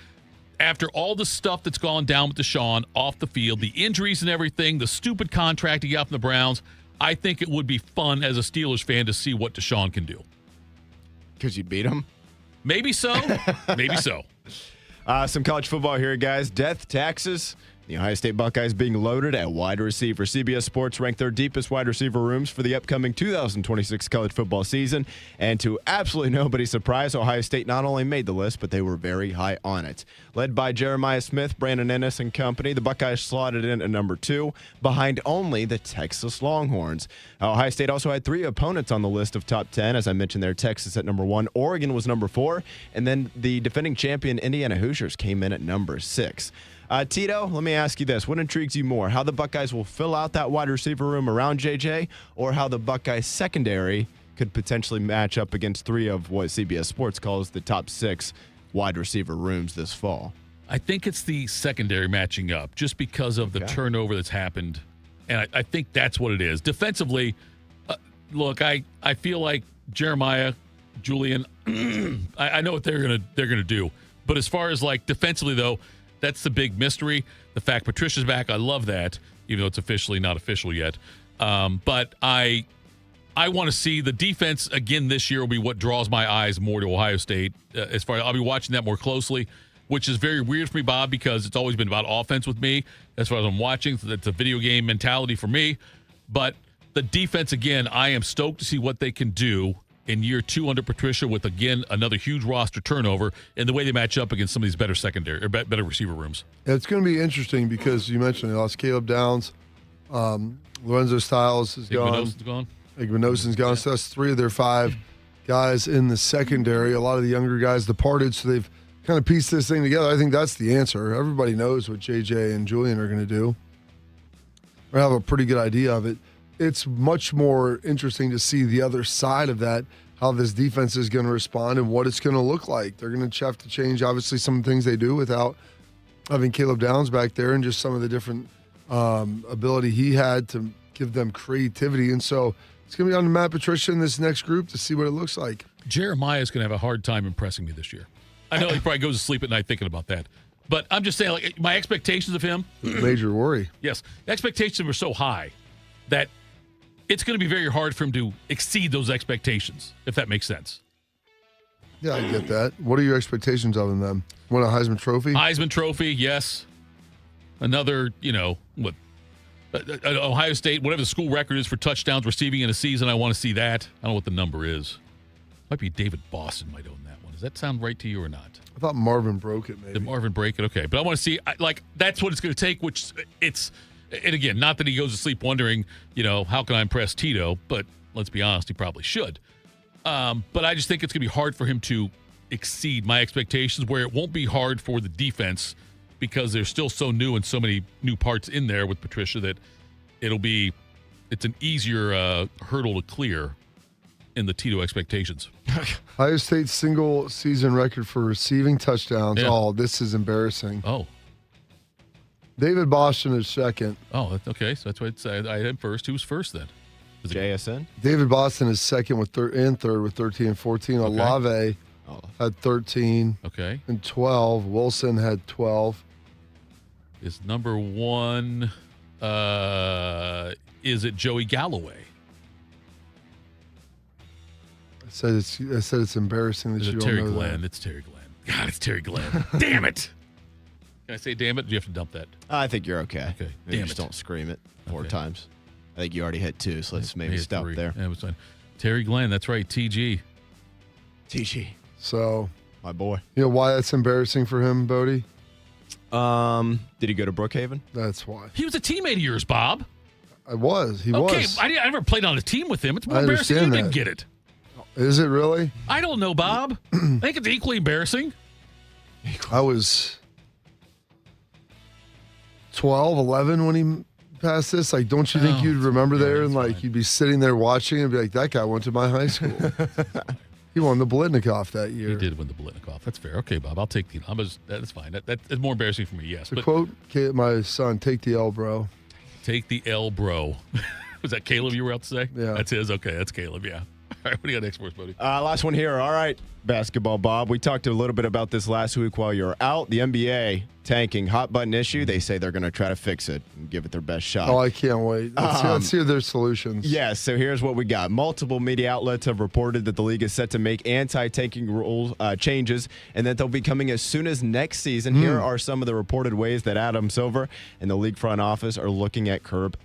after all the stuff that's gone down with Deshaun off the field, the injuries and everything, the stupid contract he got from the Browns, I think it would be fun as a Steelers fan to see what Deshaun can do. Because you beat him? Maybe so. Maybe so. Some college football here, guys. Death, taxes. The Ohio State Buckeyes being loaded at wide receiver. CBS Sports ranked their deepest wide receiver rooms for the upcoming 2026 college football season. And to absolutely nobody's surprise, Ohio State not only made the list, but they were very high on it. Led by Jeremiah Smith, Brandon Ennis, and company, the Buckeyes slotted in at number 2, behind only the Texas Longhorns. Ohio State also had 3 opponents on the list of top 10. As I mentioned there, Texas at number 1, Oregon was number 4, and then the defending champion Indiana Hoosiers came in at number 6. Tito, let me ask you this. What intrigues you more, how the Buckeyes will fill out that wide receiver room around JJ, or how the Buckeyes secondary could potentially match up against 3 of what CBS Sports calls the top 6 wide receiver rooms this fall? I think it's the secondary matching up just because of the turnover that's happened. And I think that's what it is. Defensively, look, I feel like Jeremiah, Julian, I know what they're gonna do. But as far as like defensively, though, that's the big mystery. The fact Patricia's back, I love that, even though it's officially not official yet. But I want to see the defense again this year will be what draws my eyes more to Ohio State. As far as I'll be watching that more closely, which is very weird for me, Bob, because it's always been about offense with me. As far as I'm watching, so that's a video game mentality for me. But the defense, again, I am stoked to see what they can do in year 2 under Patricia with, again, another huge roster turnover and the way they match up against some of these better secondary or better receiver rooms. Yeah, it's going to be interesting because you mentioned they lost Caleb Downs. Lorenzo Styles is gone. Igbenogsen's gone. So that's 3 of their 5 guys in the secondary. A lot of the younger guys departed, so they've kind of pieced this thing together. I think that's the answer. Everybody knows what JJ and Julian are going to do. Or have a pretty good idea of it. It's much more interesting to see the other side of that, how this defense is going to respond and what it's going to look like. They're going to have to change, obviously, some things they do without having Caleb Downs back there and just some of the different ability he had to give them creativity. And so it's going to be on to Matt Patricia in this next group to see what it looks like. Jeremiah is going to have a hard time impressing me this year. I know he probably goes to sleep at night thinking about that. But I'm just saying, like, my expectations of him. Major worry. Yes. The expectations were so high that it's going to be very hard for him to exceed those expectations, if that makes sense. Yeah, I get that. What are your expectations of him then? Win a Heisman Trophy? Heisman Trophy, yes. Another, Ohio State, whatever the school record is for touchdowns receiving in a season, I want to see that. I don't know what the number is. Might be David Boston might own that one. Does that sound right to you or not? I thought Marvin broke it, maybe. Did Marvin break it? Okay. But I want to see, that's what it's going to take, which it's, and again, not that he goes to sleep wondering, how can I impress Tito? But let's be honest, he probably should. But I just think it's going to be hard for him to exceed my expectations, where it won't be hard for the defense because they're still so new and so many new parts in there with Patricia that it's an easier hurdle to clear in the Tito expectations. Ohio State's single season record for receiving touchdowns. Yeah. Oh, this is embarrassing. Oh. David Boston is second. Oh, okay. So that's why I had him first. Who's first then? JSN? David Boston is second with third with 13 and 14. Okay. Olave had 13 and 12. Wilson had 12. Is number one, is it Joey Galloway? I said it's embarrassing that you don't know Glenn? that. It's Terry Glenn. God, it's Terry Glenn. Damn it. Can I say damn it? Or do you have to dump that? I think you're okay. Okay. Maybe just don't scream it 4 times. I think you already hit 2, so let's maybe stop 3. there. Yeah, it was fine. Terry Glenn, that's right. TG. So, my boy. You know why that's embarrassing for him, Bodie? Did he go to Brookhaven? That's why. He was a teammate of yours, Bob. He was. Okay, I never played on a team with him. It's more embarrassing you didn't get it. Is it really? I don't know, Bob. I think it's equally embarrassing. I was 12, 11 when he passed this. Like, don't you think you'd remember there and like you'd be sitting there watching and be like, that guy went to my high school. He won the Blitnikoff that year. He did win the Blitnikoff. That's fair. Okay, Bob, I'll take the. That's fine. That's more embarrassing for me. Yes. To quote my son, "Take the L, bro." Take the L, bro. Was that Caleb you were out to say? Yeah. That's his. Okay, that's Caleb. Yeah. All right, what do you got next for us, buddy? Last one here. All right, basketball, Bob. We talked a little bit about this last week while you were out. The NBA tanking hot button issue. They say they're going to try to fix it and give it their best shot. Oh, I can't wait. Let's hear their solutions. Yes, so here's what we got. Multiple media outlets have reported that the league is set to make anti-tanking rules changes and that they'll be coming as soon as next season. Here are some of the reported ways that Adam Silver and the league front office are looking at curb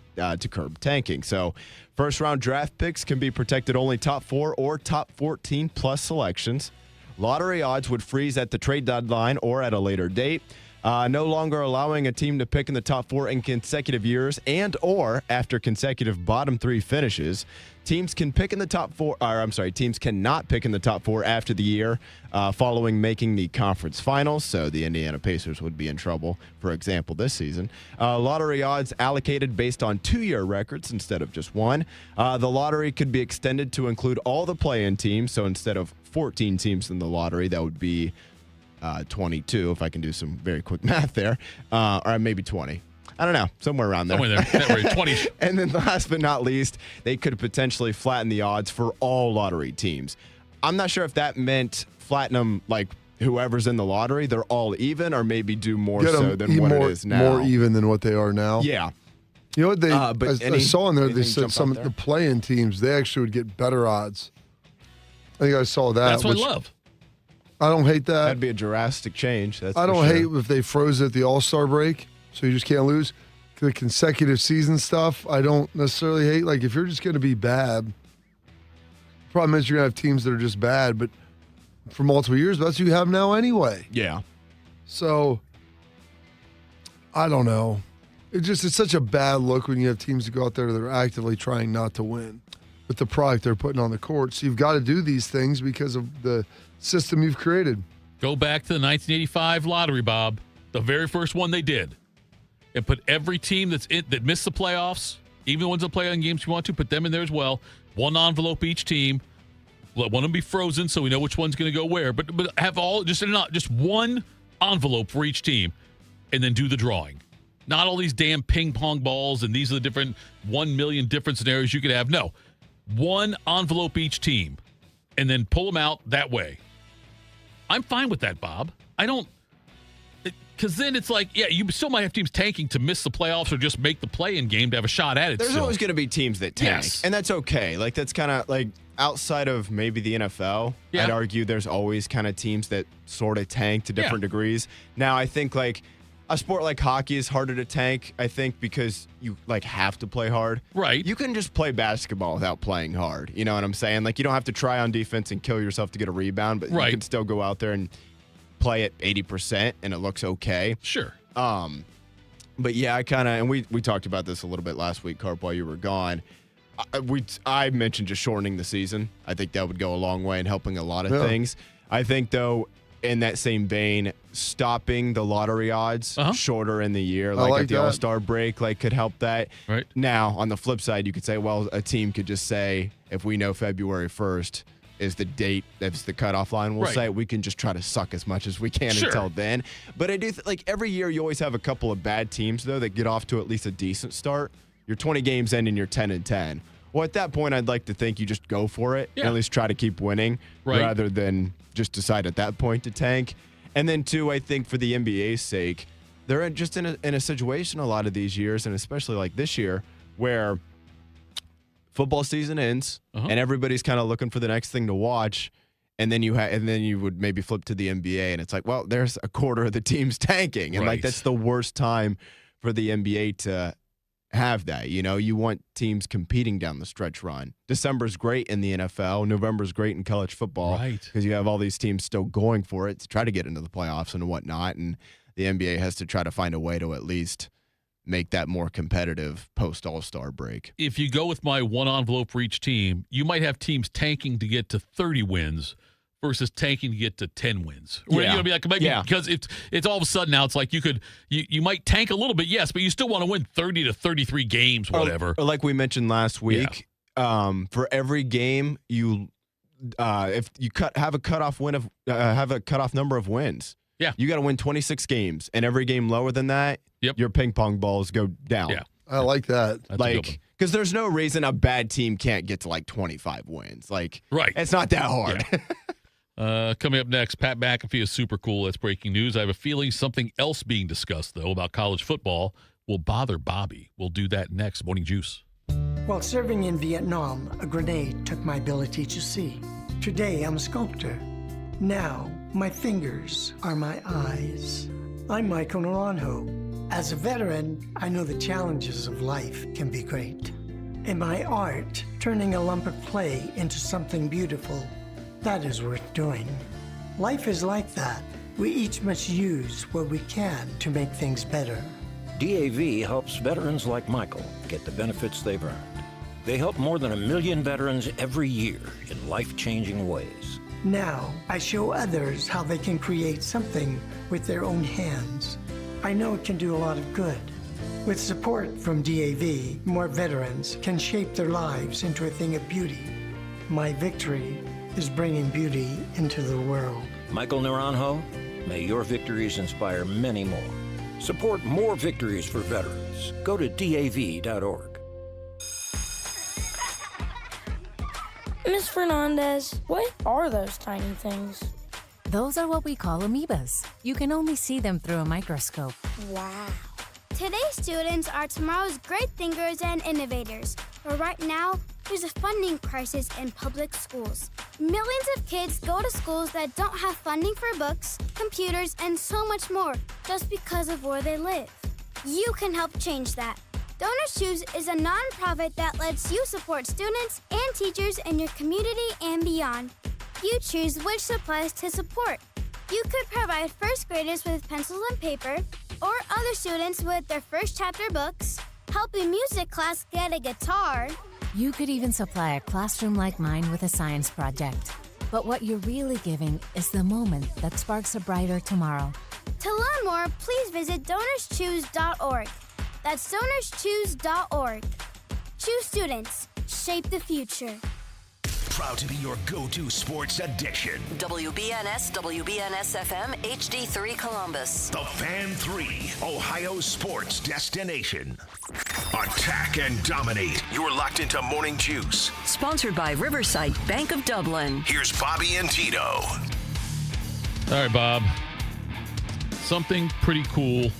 tanking. So first-round draft picks can be protected only top 4 or top 14 plus selections. Lottery odds would freeze at the trade deadline or at a later date. No longer allowing a team to pick in the top 4 in consecutive years and or after consecutive bottom 3 finishes. Teams can pick in the top 4, teams cannot pick in the top 4 after the year following making the conference finals. So the Indiana Pacers would be in trouble, for example, this season. Lottery odds allocated based on 2-year records instead of just 1. The lottery could be extended to include all the play-in teams. So instead of 14 teams in the lottery, that would be 22, if I can do some very quick math there, or maybe 20. I don't know, somewhere around there. Somewhere there, 20. And then last but not least, they could potentially flatten the odds for all lottery teams. I'm not sure if that meant flatten them like whoever's in the lottery, they're all even, or maybe do more so than what it is now. More even than what they are now. Yeah. You know what I saw in there, they said some of the play-in teams, they actually would get better odds. I think I saw that. That's what I love. I don't hate that. That'd be a drastic change. I don't hate if they froze it at the All-Star break, so you just can't lose. The consecutive season stuff, I don't necessarily hate. Like, if you're just going to be bad, the problem is you're going to have teams that are just bad, but for multiple years, that's what you have now anyway. Yeah. So, I don't know. It's such a bad look when you have teams that go out there that are actively trying not to win with the product they're putting on the court. So you've got to do these things because of the system you've created. Go back to the 1985 lottery, Bob. The very first one they did. And put every team that missed the playoffs, even the ones that play on games you want to, put them in there as well. One envelope each team. Let one of them be frozen so we know which one's going to go where. But have just one envelope for each team and then do the drawing. Not all these damn ping pong balls and these are the different 1 million different scenarios you could have. No. One envelope each team and then pull them out that way. I'm fine with that, Bob. I don't. Because then it's like, yeah, you still might have teams tanking to miss the playoffs or just make the play-in game to have a shot at it. There's still. always going to be teams that tank, and that's okay. Like, that's kind of like outside of maybe the NFL, I'd argue there's always kind of teams that sort of tank to different degrees. Now, I think like a sport like hockey is harder to tank, I think, because you like have to play hard. Right. You can just play basketball without playing hard. You know what I'm saying? Like, you don't have to try on defense and kill yourself to get a rebound, but you can still go out there and play at 80% and it looks okay. Sure. But yeah, I kind of, and we talked about this a little bit last week, Carp, while you were gone. I mentioned just shortening the season. I think that would go a long way in helping a lot of things. I think, though, in that same vein, stopping the lottery odds shorter in the year, like at the All-Star break, like could help that. Right. Now, on the flip side, you could say, well, a team could just say, if we know February 1st is the date, that's the cutoff line, we'll say we can just try to suck as much as we can until then. But I do like every year you always have a couple of bad teams, though, that get off to at least a decent start. You're 20 games in and you're 10-10. Well, at that point, I'd like to think you just go for it and at least try to keep winning rather than just decide at that point to tank. And then, two, I think for the NBA's sake, they're just in a situation a lot of these years, and especially like this year, where football season ends and everybody's kind of looking for the next thing to watch. And then you would maybe flip to the NBA, and it's like, well, there's a quarter of the teams tanking. And like that's the worst time for the NBA to have that. You know, you want teams competing down the stretch run. December's great in the NFL. November's great in college football. Because you have all these teams still going for it to try to get into the playoffs and whatnot. And the NBA has to try to find a way to at least make that more competitive post All-Star break. If you go with my one envelope for each team, you might have teams tanking to get to 30 wins versus tanking to get to 10 wins. Where, you know, be like, because it's all of a sudden now it's like you might tank a little bit, yes, but you still want to win 30 to 33 games, whatever. Or like we mentioned last week, for every game you if you have a cutoff number of wins. Yeah. You got to win 26 games, and every game lower than that, your ping pong balls go down. Yeah. I like that. Like, because there's no reason a bad team can't get to like 25 wins. Like, it's not that hard. Coming up next, Pat McAfee is super cool. That's breaking news. I have a feeling something else being discussed, though, about college football will bother Bobby. We'll do that next. Morning Juice. While serving in Vietnam, a grenade took my ability to see. Today, I'm a sculptor. Now, my fingers are my eyes. I'm Michael Naranjo. As a veteran, I know the challenges of life can be great. In my art, turning a lump of clay into something beautiful, that is worth doing. Life is like that. We each must use what we can to make things better. DAV helps veterans like Michael get the benefits they've earned. They help more than 1 million veterans every year in life-changing ways. Now, I show others how they can create something with their own hands. I know it can do a lot of good. With support from DAV, more veterans can shape their lives into a thing of beauty. My victory is bringing beauty into the world. Michael Naranjo, may your victories inspire many more. Support more victories for veterans. Go to DAV.org. Miss Fernandez, what are those tiny things? Those are what we call amoebas. You can only see them through a microscope. Wow. Today's students are tomorrow's great thinkers and innovators. But right now, there's a funding crisis in public schools. Millions of kids go to schools that don't have funding for books, computers, and so much more just because of where they live. You can help change that. Donors Choose is a nonprofit that lets you support students and teachers in your community and beyond. You choose which supplies to support. You could provide first graders with pencils and paper, or other students with their first chapter books, help a music class get a guitar. You could even supply a classroom like mine with a science project. But what you're really giving is the moment that sparks a brighter tomorrow. To learn more, please visit DonorsChoose.org. That's DonorsChoose.org. Choose students. Shape the future. Proud to be your go-to sports addiction. WBNS, WBNS FM, HD3 Columbus. The Fan 3, Ohio's sports destination. Attack and dominate. You're locked into Morning Juice. Sponsored by Riverside Bank of Dublin. Here's Bobby and Tito. All right, Bob. Something pretty cool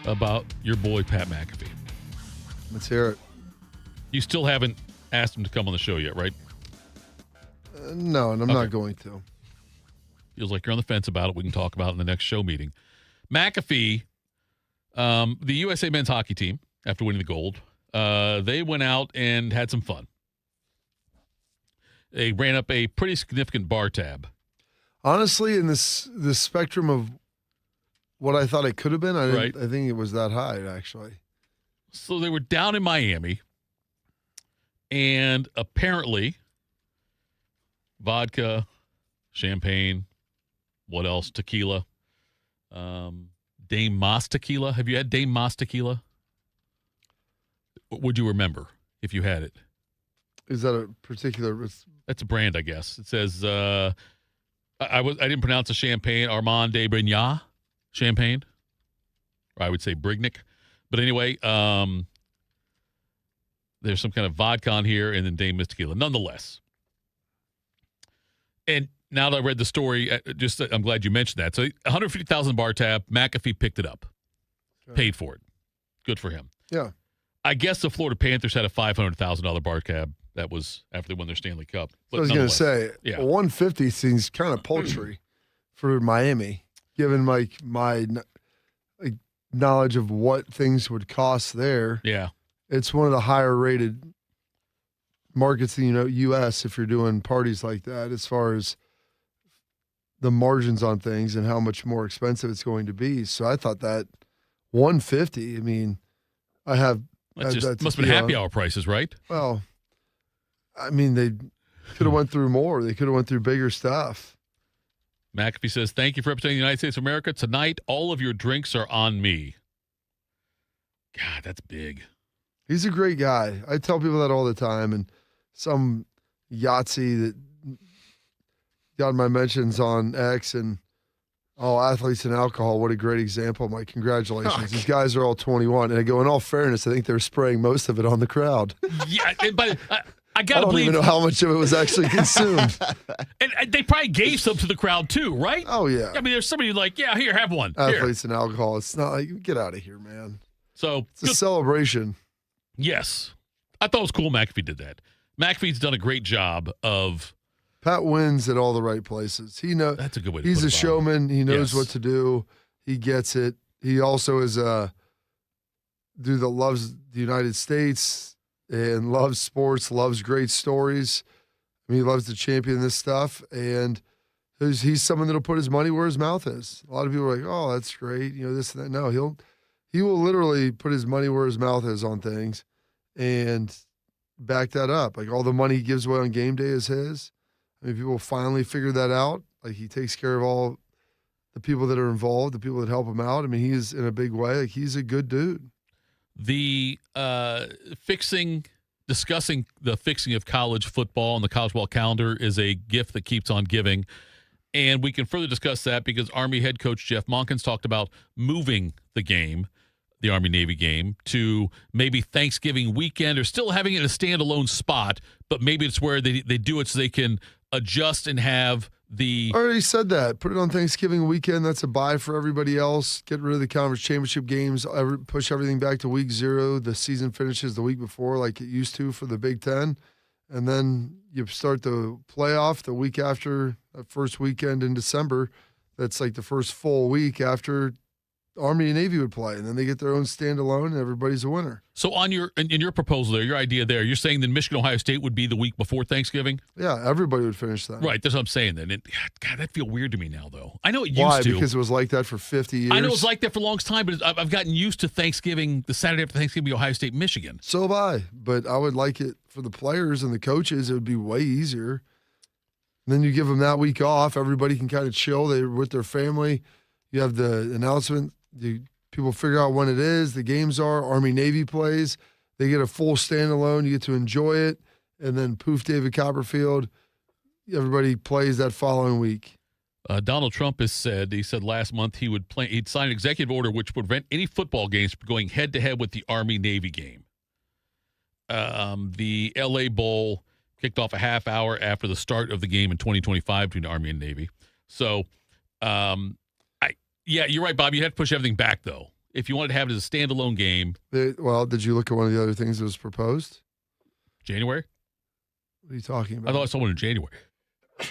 about your boy, Pat McAfee. Let's hear it. You still haven't asked him to come on the show yet, right? No, and I'm not going to. Feels like you're on the fence about it. We can talk about it in the next show meeting. McAfee, the USA men's hockey team, after winning the gold, they went out and had some fun. They ran up a pretty significant bar tab. Honestly, in this spectrum of what I thought it could have been, I think it was that high, actually. So they were down in Miami, and apparently vodka, champagne, what else? Tequila. Dame Mas tequila. Have you had Dame Mas tequila? What would you remember if you had it? Is that a particular? That's a brand, I guess. It says I didn't pronounce the champagne. Armand de Brignac champagne, or I would say Brignac. But anyway, there's some kind of vodka on here, and then Dame Mas tequila. Nonetheless, and now that I read the story, I'm glad you mentioned that. So $150,000 bar tab. McAfee picked it up, paid for it. Good for him. Yeah. I guess the Florida Panthers had a $500,000 bar tab. That was after they won their Stanley Cup. But I was going to say, yeah. 150 seems kind of paltry for Miami, given my knowledge of what things would cost there. Yeah. It's one of the higher rated markets in the U.S. if you're doing parties like that, as far as the margins on things and how much more expensive it's going to be. So I thought that 150, I mean, I have. That just must have been happy hour prices, right? Well, I mean, they could have went through more. They could have went through bigger stuff. McAfee says, thank you for representing the United States of America. Tonight, all of your drinks are on me. God, that's big. He's a great guy. I tell people that all the time. And some Yahtzee that got my mentions on X and, athletes and alcohol. What a great example. My congratulations. These guys are all 21. And I go, in all fairness, I think they're spraying most of it on the crowd. Yeah, but I don't believe, even know how much of it was actually consumed. And they probably gave some to the crowd too, right? Oh, yeah. I mean, there's somebody like, yeah, here, have one. Athletes and alcohol. It's not like, get out of here, man. So it's a celebration. Yes. I thought it was cool McAfee did that. McAfee's done a great job of. Pat wins at all the right places. That's a good way to put it. He's a showman. He knows what to do. He gets it. He also is a dude that loves the United States and loves sports, loves great stories. I mean, he loves to champion this stuff. And he's someone that'll put his money where his mouth is. A lot of people are like, oh, that's great. This and that. No, he will literally put his money where his mouth is on things and back that up. Like all the money he gives away on game day is his. I mean, people finally figured that out. Like he takes care of all the people that are involved, the people that help him out. I mean, he's in a big way. Like he's a good dude. The discussing the fixing of college football and the college ball calendar is a gift that keeps on giving. And we can further discuss that because Army head coach Jeff Monkins talked about moving the game, the Army-Navy game, to maybe Thanksgiving weekend or still having it in a standalone spot, but maybe it's where they do it so they can adjust and have the. I already said that. Put it on Thanksgiving weekend. That's a bye for everybody else. Get rid of the conference championship games. Push everything back to week 0. The season finishes the week before like it used to for the Big Ten. And then you start the playoff the week after that first weekend in December. That's like the first full week after Army and Navy would play, and then they get their own standalone, and everybody's a winner. So in your proposal there, your idea there, you're saying that Michigan-Ohio State would be the week before Thanksgiving? Yeah, everybody would finish that. Right, that's what I'm saying then. God, that feels weird to me now, though. I know it used Why? to. Because it was like that for 50 years? I know it was like that for a long time, but I've gotten used to Thanksgiving, the Saturday after Thanksgiving, Ohio State, Michigan. So have I, but I would like it for the players and the coaches. It would be way easier. And then you give them that week off. Everybody can kind of chill. They're with their family. You have the announcement. People figure out when it is. The games are. Army-Navy plays. They get a full standalone. You get to enjoy it. And then poof, David Copperfield. Everybody plays that following week. Donald Trump he said last month he'd sign an executive order which would prevent any football games from going head-to-head with the Army-Navy game. The L.A. Bowl kicked off a half hour after the start of the game in 2025 between the Army and Navy. So Yeah, you're right, Bob. You have to push everything back, though. If you wanted to have it as a standalone game. Well, did you look at one of the other things that was proposed? January? What are you talking about? I thought I saw one in January. I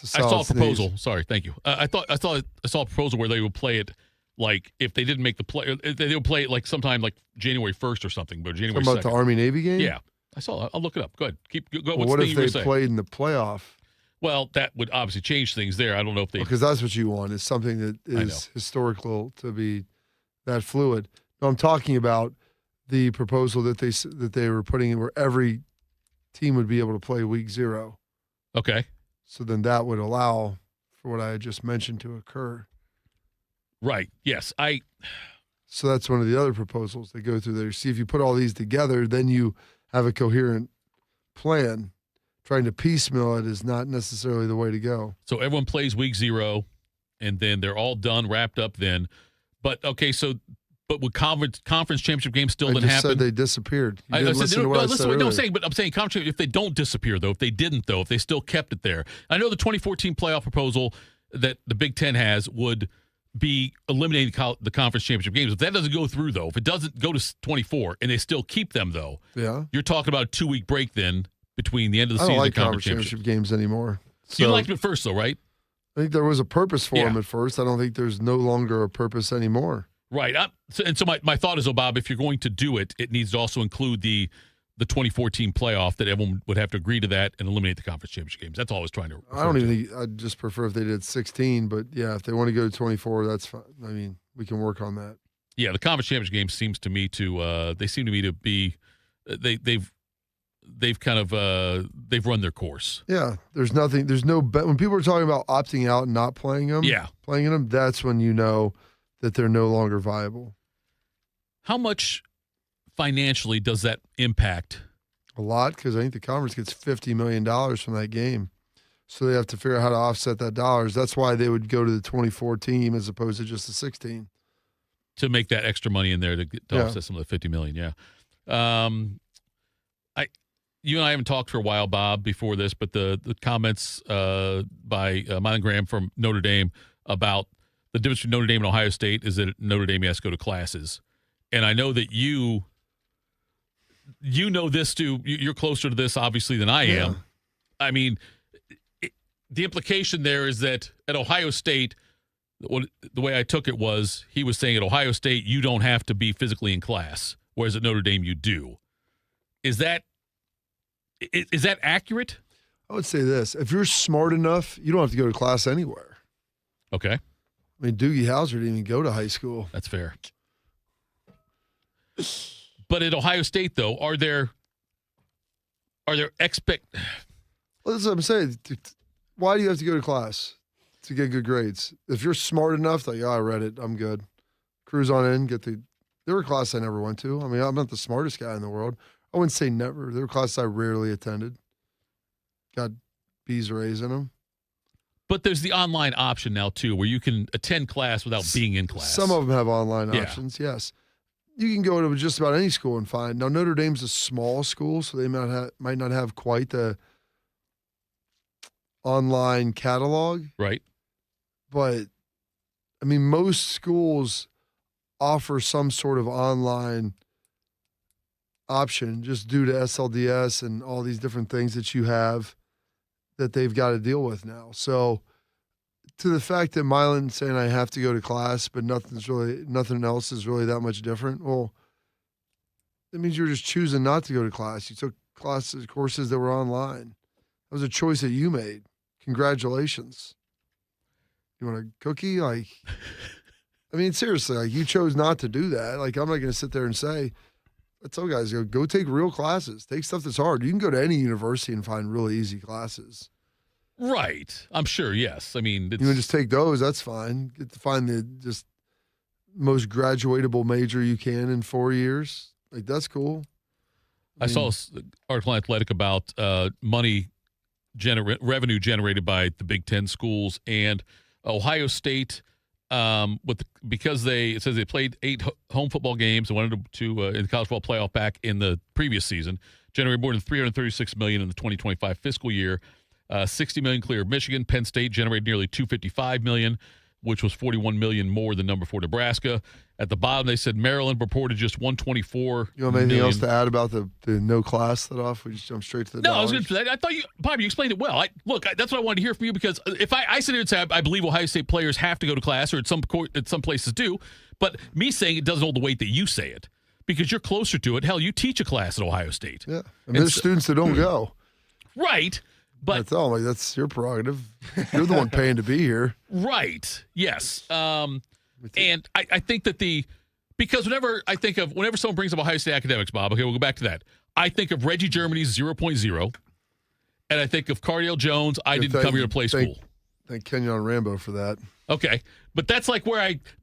solid saw a proposal. stage. Sorry, thank you. I saw a proposal where they would play it like if they didn't make the play, they would play it like sometime like January 1st or something, but January 2nd. Talking about the Army-Navy game? Yeah, I saw it. I'll look it up. Go ahead. Go. Well, what if they played in the playoff? Well, that would obviously change things there. I don't know if they... Because that's what you want, is something that is historical to be that fluid. No, I'm talking about the proposal that they were putting in where every team would be able to play week 0. Okay. So then that would allow for what I had just mentioned to occur. Right. Yes. So that's one of the other proposals that go through there. See, if you put all these together, then you have a coherent plan. Trying to piecemeal it is not necessarily the way to go. So everyone plays week 0, and then they're all done, wrapped up then. But, okay, would conference championship games still didn't happen? I just said they disappeared. You didn't listen to what I said earlier. I'm saying conference, if they don't disappear, though, if they didn't, though, if they still kept it there. I know the 2014 playoff proposal that the Big Ten has would be eliminating the conference championship games. If that doesn't go through, though, if it doesn't go to 24 and they still keep them, though, you're talking about a 2-week break then between the end of the season I don't like and conference championship games anymore. So, you liked them at first, though, right? I think there was a purpose for them at first. I don't think there's no longer a purpose anymore. Right. So my thought is, Bob, if you're going to do it, it needs to also include the 2014 playoff, that everyone would have to agree to that and eliminate the conference championship games. That's all I was trying to I don't even think, I'd just prefer if they did 16, but yeah, if they want to go to 24, that's fine. I mean, we can work on that. Yeah, the conference championship games seem to me to be they've kind of they've run their course. Yeah, there's no bet. When people are talking about opting out and not playing them, playing in them, that's when you know that they're no longer viable. How much financially does that impact? A lot, because I think the conference gets $50 million from that game. So they have to figure out how to offset that dollars. That's why they would go to the 24 team as opposed to just the 16. To make that extra money in there to offset some of the $50 million, you and I haven't talked for a while, Bob, before this, but the comments by Mylan Graham from Notre Dame about the difference between Notre Dame and Ohio State is that at Notre Dame has to go to classes. And I know that you know this too. You're closer to this, obviously, than I am. I mean, the implication there is that at Ohio State, the way I took it was he was saying at Ohio State, you don't have to be physically in class, whereas at Notre Dame, you do. Is that accurate? I would say this. If you're smart enough, you don't have to go to class anywhere. Okay. I mean, Doogie Howser didn't even go to high school. That's fair. But at Ohio State, though, are there Well, that's what I'm saying. Why do you have to go to class to get good grades? If you're smart enough, like, I read it, I'm good. Cruise on in, there were classes I never went to. I mean, I'm not the smartest guy in the world. I wouldn't say never. There were classes I rarely attended. Got B's or A's in them. But there's the online option now, too, where you can attend class without being in class. Some of them have online options, yes. You can go to just about any school and find. Now, Notre Dame's a small school, so they might not have quite the online catalog. Right. But, I mean, most schools offer some sort of online option just due to SLDS and all these different things that you have that they've got to deal with now. So to the fact that Mylan's saying I have to go to class, but nothing else is really that much different. Well, that means you're just choosing not to go to class. You took courses that were online. That was a choice that you made. Congratulations. You want a cookie? I mean, seriously, you chose not to do that. I'm not going to sit there and say, I tell guys, go take real classes. Take stuff that's hard. You can go to any university and find really easy classes. Right. I'm sure, yes. I mean, you can just take those. That's fine. Get to find the just most graduatable major you can in 4 years. That's cool. I saw an article in Athletic about revenue generated by the Big Ten schools, and Ohio State, because it says they played 8 home football games and wanted to in the college football playoff back in the previous season, generated more than $336 million in the 2025 fiscal year. $60 million clear of Michigan. Penn State generated nearly $255 million, which was $41 million more than number 4 Nebraska. At the bottom, they said Maryland reported just $124 You have anything else to add about the no class Thitoff? We just jump straight to the No, dollars? I was going to. I thought Bob, you explained it well. That's what I wanted to hear from you, because if I sit here and say I believe Ohio State players have to go to class, or at some places do, but me saying it doesn't hold the weight that you say it, because you're closer to it. Hell, you teach a class at Ohio State. Yeah, and there's students that don't go. Right, but that's your prerogative. You're the one paying to be here. Right. Yes. And I think that because whenever someone brings up Ohio State academics, Bob, okay, we'll go back to that. I think of Reggie Germany's 0.0, and I think of Cardale Jones. I didn't come here to play school. Thank Kenyon Rambo for that. Okay, but that's like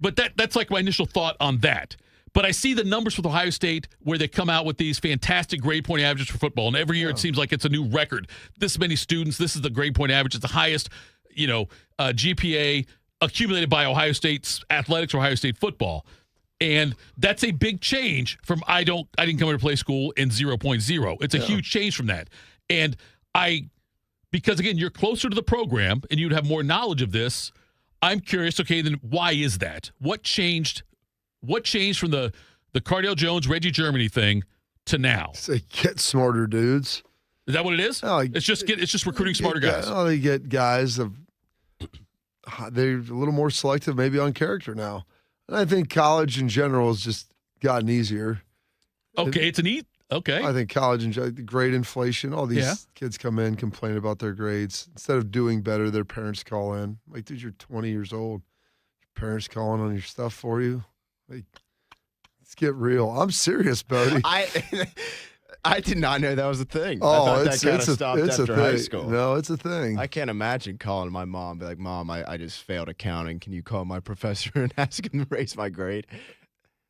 that's like my initial thought on that. But I see the numbers with Ohio State where they come out with these fantastic grade point averages for football, and every year it seems like it's a new record. This many students, this is the grade point average. It's the highest, GPA accumulated by Ohio State's athletics or Ohio State football. And that's a big change from I didn't come here to play school in 0.0. It's a huge change from that. And because again, you're closer to the program and you'd have more knowledge of this, I'm curious, okay, then why is that? What changed from the Cardale Jones, Reggie Germany thing to now? They get smarter dudes. Is that what it is? It's just recruiting smarter guys. They get guys they're a little more selective maybe on character now. And I think college in general has just gotten easier. Okay, okay. I think college and grade inflation, all these kids come in, complain about their grades. Instead of doing better, their parents call in. Like, dude, you're 20 years old. Your parents calling on your stuff for you. Like, let's get real. I'm serious, Bodie. I did not know that was a thing. Oh, I thought that kind of stopped after high thing. school. No, it's a thing. I can't imagine calling my mom and be like, Mom, I just failed accounting. Can you call my professor and ask him to raise my grade?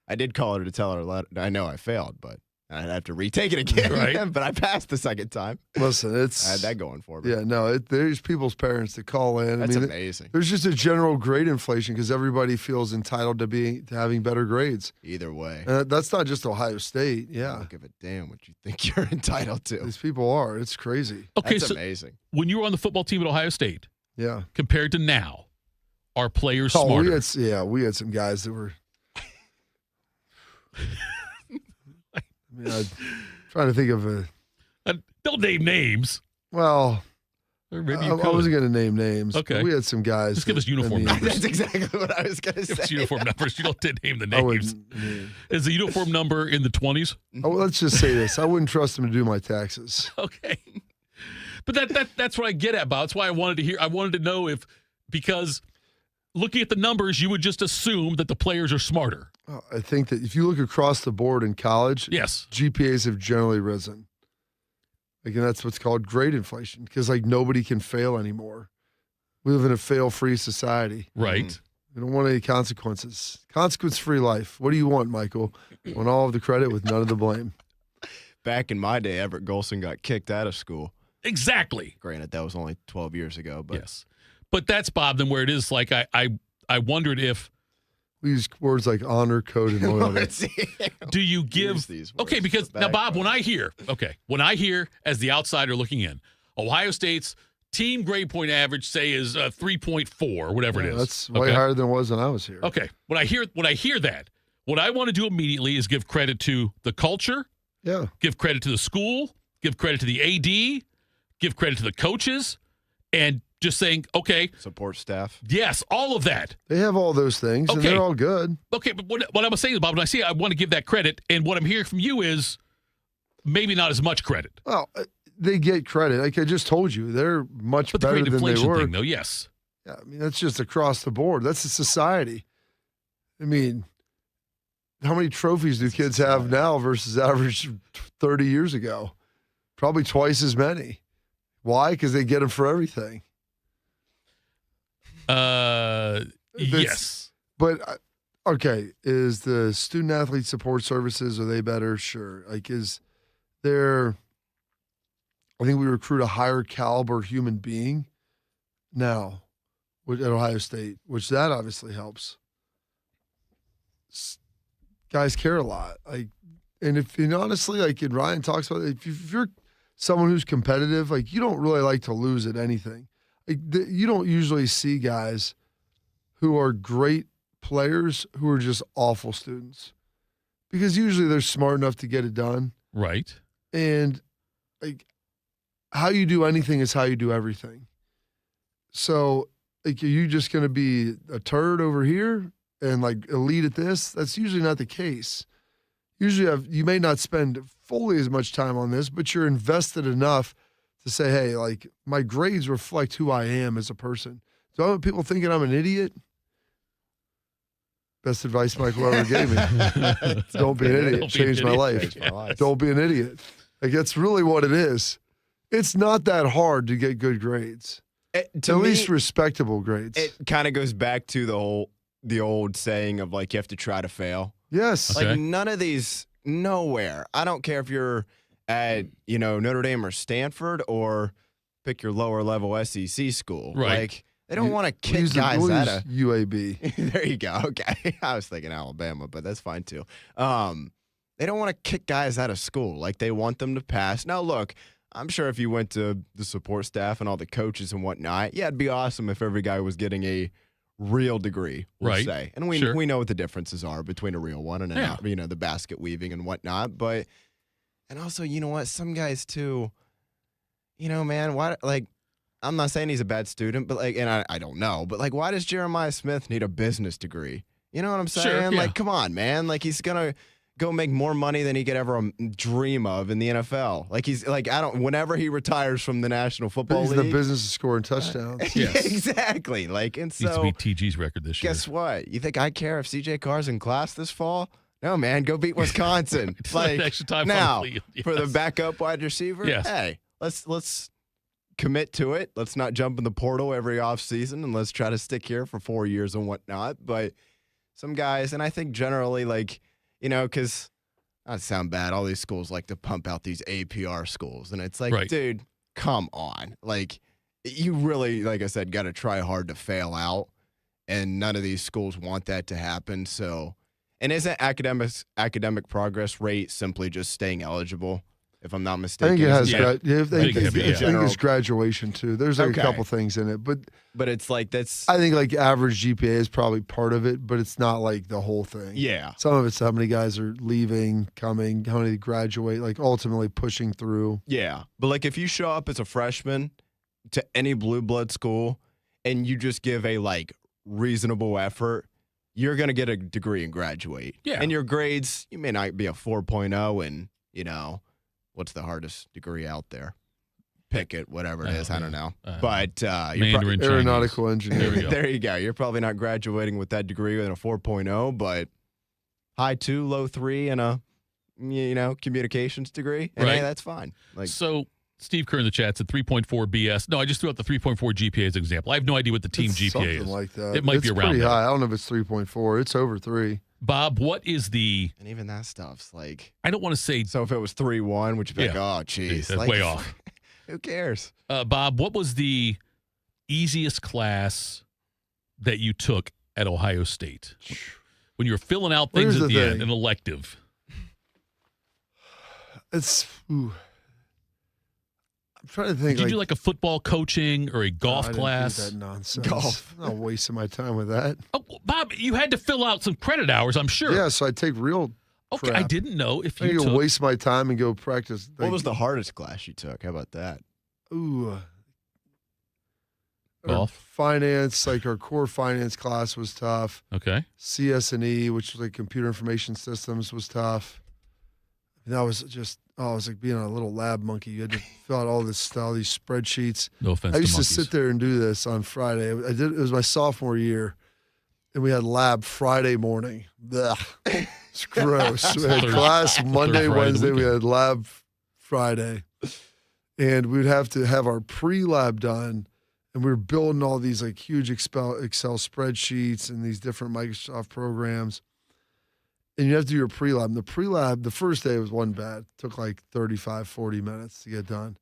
I did call her to tell her I know I failed, but I'd have to retake it again. Right. But I passed the second time. Listen, I had that going for me. Yeah, no, there's people's parents that call in. That's amazing. There's just a general grade inflation because everybody feels entitled to having better grades. Either way. That's not just Ohio State. Yeah. I don't give a damn what you think you're entitled to. These people are. It's crazy. Okay, That's amazing. When you were on the football team at Ohio State, compared to now, are players smarter? We had some guys that were. I'm trying to think of don't name names. Well, maybe I wasn't going to name names. Okay. We had some guys. Just give us uniform numbers. That's exactly what I was going to say. Give us uniform numbers. You don't name the names. Is the uniform number in the 20s? Oh, let's just say this. I wouldn't trust him to do my taxes. Okay. But that's what I get at, Bob. That's why I wanted to hear. I wanted to know because looking at the numbers, you would just assume that the players are smarter. I think that if you look across the board in college, yes, GPAs have generally risen. Again, that's what's called grade inflation because nobody can fail anymore. We live in a fail-free society. Right. We don't want any consequences. Consequence-free life. What do you want, Michael? I want all of the credit with none of the blame. Back in my day, Everett Golson got kicked out of school. Exactly. Granted, that was only 12 years ago. But yes. But that's, Bob, then where it is like I wondered if we use words like honor, code, and loyalty. Do you give these words? Okay, because now, Bob, when I hear as the outsider looking in, Ohio State's team grade point average, say, is 3.4, whatever it is. That's way higher than it was when I was here. Okay. When I hear that, what I want to do immediately is give credit to the culture. Yeah. Give credit to the school. Give credit to the AD. Give credit to the coaches. And just saying, okay. Support staff. Yes, all of that. They have all those things, and they're all good. Okay, but what I'm saying, Bob, when I see it, I want to give that credit, and what I'm hearing from you is maybe not as much credit. Well, they get credit. Like I just told you, they're much better than they were. Thing, though, yes. Yeah, I mean, that's just across the board. That's a society. I mean, how many trophies do kids have now versus average 30 years ago? Probably twice as many. Why? Because they get them for everything. Yes. But, okay, is the student athlete support services, are they better? Sure. Like, is there, I think we recruit a higher caliber human being now at Ohio State, which that obviously helps. Guys care a lot. Like, and honestly, like, and Ryan talks about it, if you're someone who's competitive, like you don't really like to lose at anything. Like you don't usually see guys who are great players who are just awful students, because usually they're smart enough to get it done. Right. And like how you do anything is how you do everything. So like, are you just going to be a turd over here and like elite at this? That's usually not the case. Usually you may not spend fully as much time on this, but you're invested enough to say, hey, like my grades reflect who I am as a person. So I want people thinking I'm an idiot. Best advice Michael ever gave me. Don't be an idiot. Changed my life. Don't be an idiot. Like that's really what it is. It's not that hard to get good grades. At least respectable grades. It kind of goes back to the old saying of like you have to try to fail. Yes. Okay. Like none of these, nowhere. I don't care if you're at, Notre Dame or Stanford or pick your lower level SEC school. Right. Like they don't want to kick guys out of UAB. There you go. Okay. I was thinking Alabama, but that's fine too. They don't want to kick guys out of school. Like they want them to pass. Now look, I'm sure if you went to the support staff and all the coaches and whatnot, yeah, it'd be awesome if every guy was getting a real degree, we'll say. And we know what the differences are between a real one and the basket weaving and whatnot. But, and also, you know what? Some guys too, man, why, like, I'm not saying he's a bad student, but like, and I don't know, but like, why does Jeremiah Smith need a business degree? You know what I'm saying? Sure, yeah. Like, come on, man. Like, he's going to go make more money than he could ever dream of in the NFL. Like he's like, whenever he retires from the National Football League. He's the business of scoring touchdowns. Yes. Exactly. Like, and Needs so. to be TG's record this year. Guess what? You think I care if CJ Carr's in class this fall? No, man. Go beat Wisconsin. Like, extra time now, yes. for the backup wide receiver, hey, let's commit to it. Let's not jump in the portal every offseason, and let's try to stick here for 4 years and whatnot. But some guys, and I think generally, like, because not to sound bad, all these schools like to pump out these APR schools. And it's like, dude, come on. Like, you really, like I said, got to try hard to fail out. And none of these schools want that to happen. So, and isn't academic progress rate simply just staying eligible, if I'm not mistaken? I think it has. I think it's graduation too. There's like a couple things in it, but it's like that's. I think like average GPA is probably part of it, but it's not like the whole thing. Yeah, some of it's how many guys are leaving, coming, how many graduate, like ultimately pushing through. Yeah, but like if you show up as a freshman to any blue blood school and you just give a like reasonable effort, you're gonna get a degree and graduate. Yeah, and your grades, you may not be a 4.0, and what's the hardest degree out there? Pick it, whatever it is. I don't know. But Mandarin aeronautical engineering. There you go. You're probably not graduating with that degree and a 4.0, but high 2, low 3, and a communications degree. And hey, that's fine. Like, so Steve Kerr in the chat said 3.4 BS. No, I just threw out the 3.4 GPA as an example. I have no idea what the team GPA is. Like that. It might be around pretty there. high. I don't know if it's 3.4. It's over 3. Bob, what is the... And even that stuff's like... I don't want to say... So if it was 3.1, would you be like, oh, geez. That's like, way off. Who cares? Bob, what was the easiest class that you took at Ohio State? When you were filling out things at the end, an elective. I'm trying to think. Did you do like a football coaching or a golf class? I didn't do that nonsense. Golf. I'm not wasting my time with that. Oh, Bob, you had to fill out some credit hours, I'm sure. Yeah, so I take real Okay, crap. I didn't know if I you can took... waste my time and go practice. What was the hardest class you took? How about that? Ooh. Golf? Finance, like our core finance class was tough. Okay. CS&E, which was like computer information systems, was tough. And that was just, it was like being a little lab monkey. You had to fill out all this stuff, all these spreadsheets. No offense I used to to sit there and do this on Friday. It was my sophomore year, and we had lab Friday morning. Blech. It's gross. We had class Monday, Wednesday. We had lab Friday. And we'd have to have our pre-lab done. And we were building all these like huge Excel spreadsheets and these different Microsoft programs. And you have to do your pre-lab. And the pre-lab, the first day wasn't bad. It took like 35, 40 minutes to get done.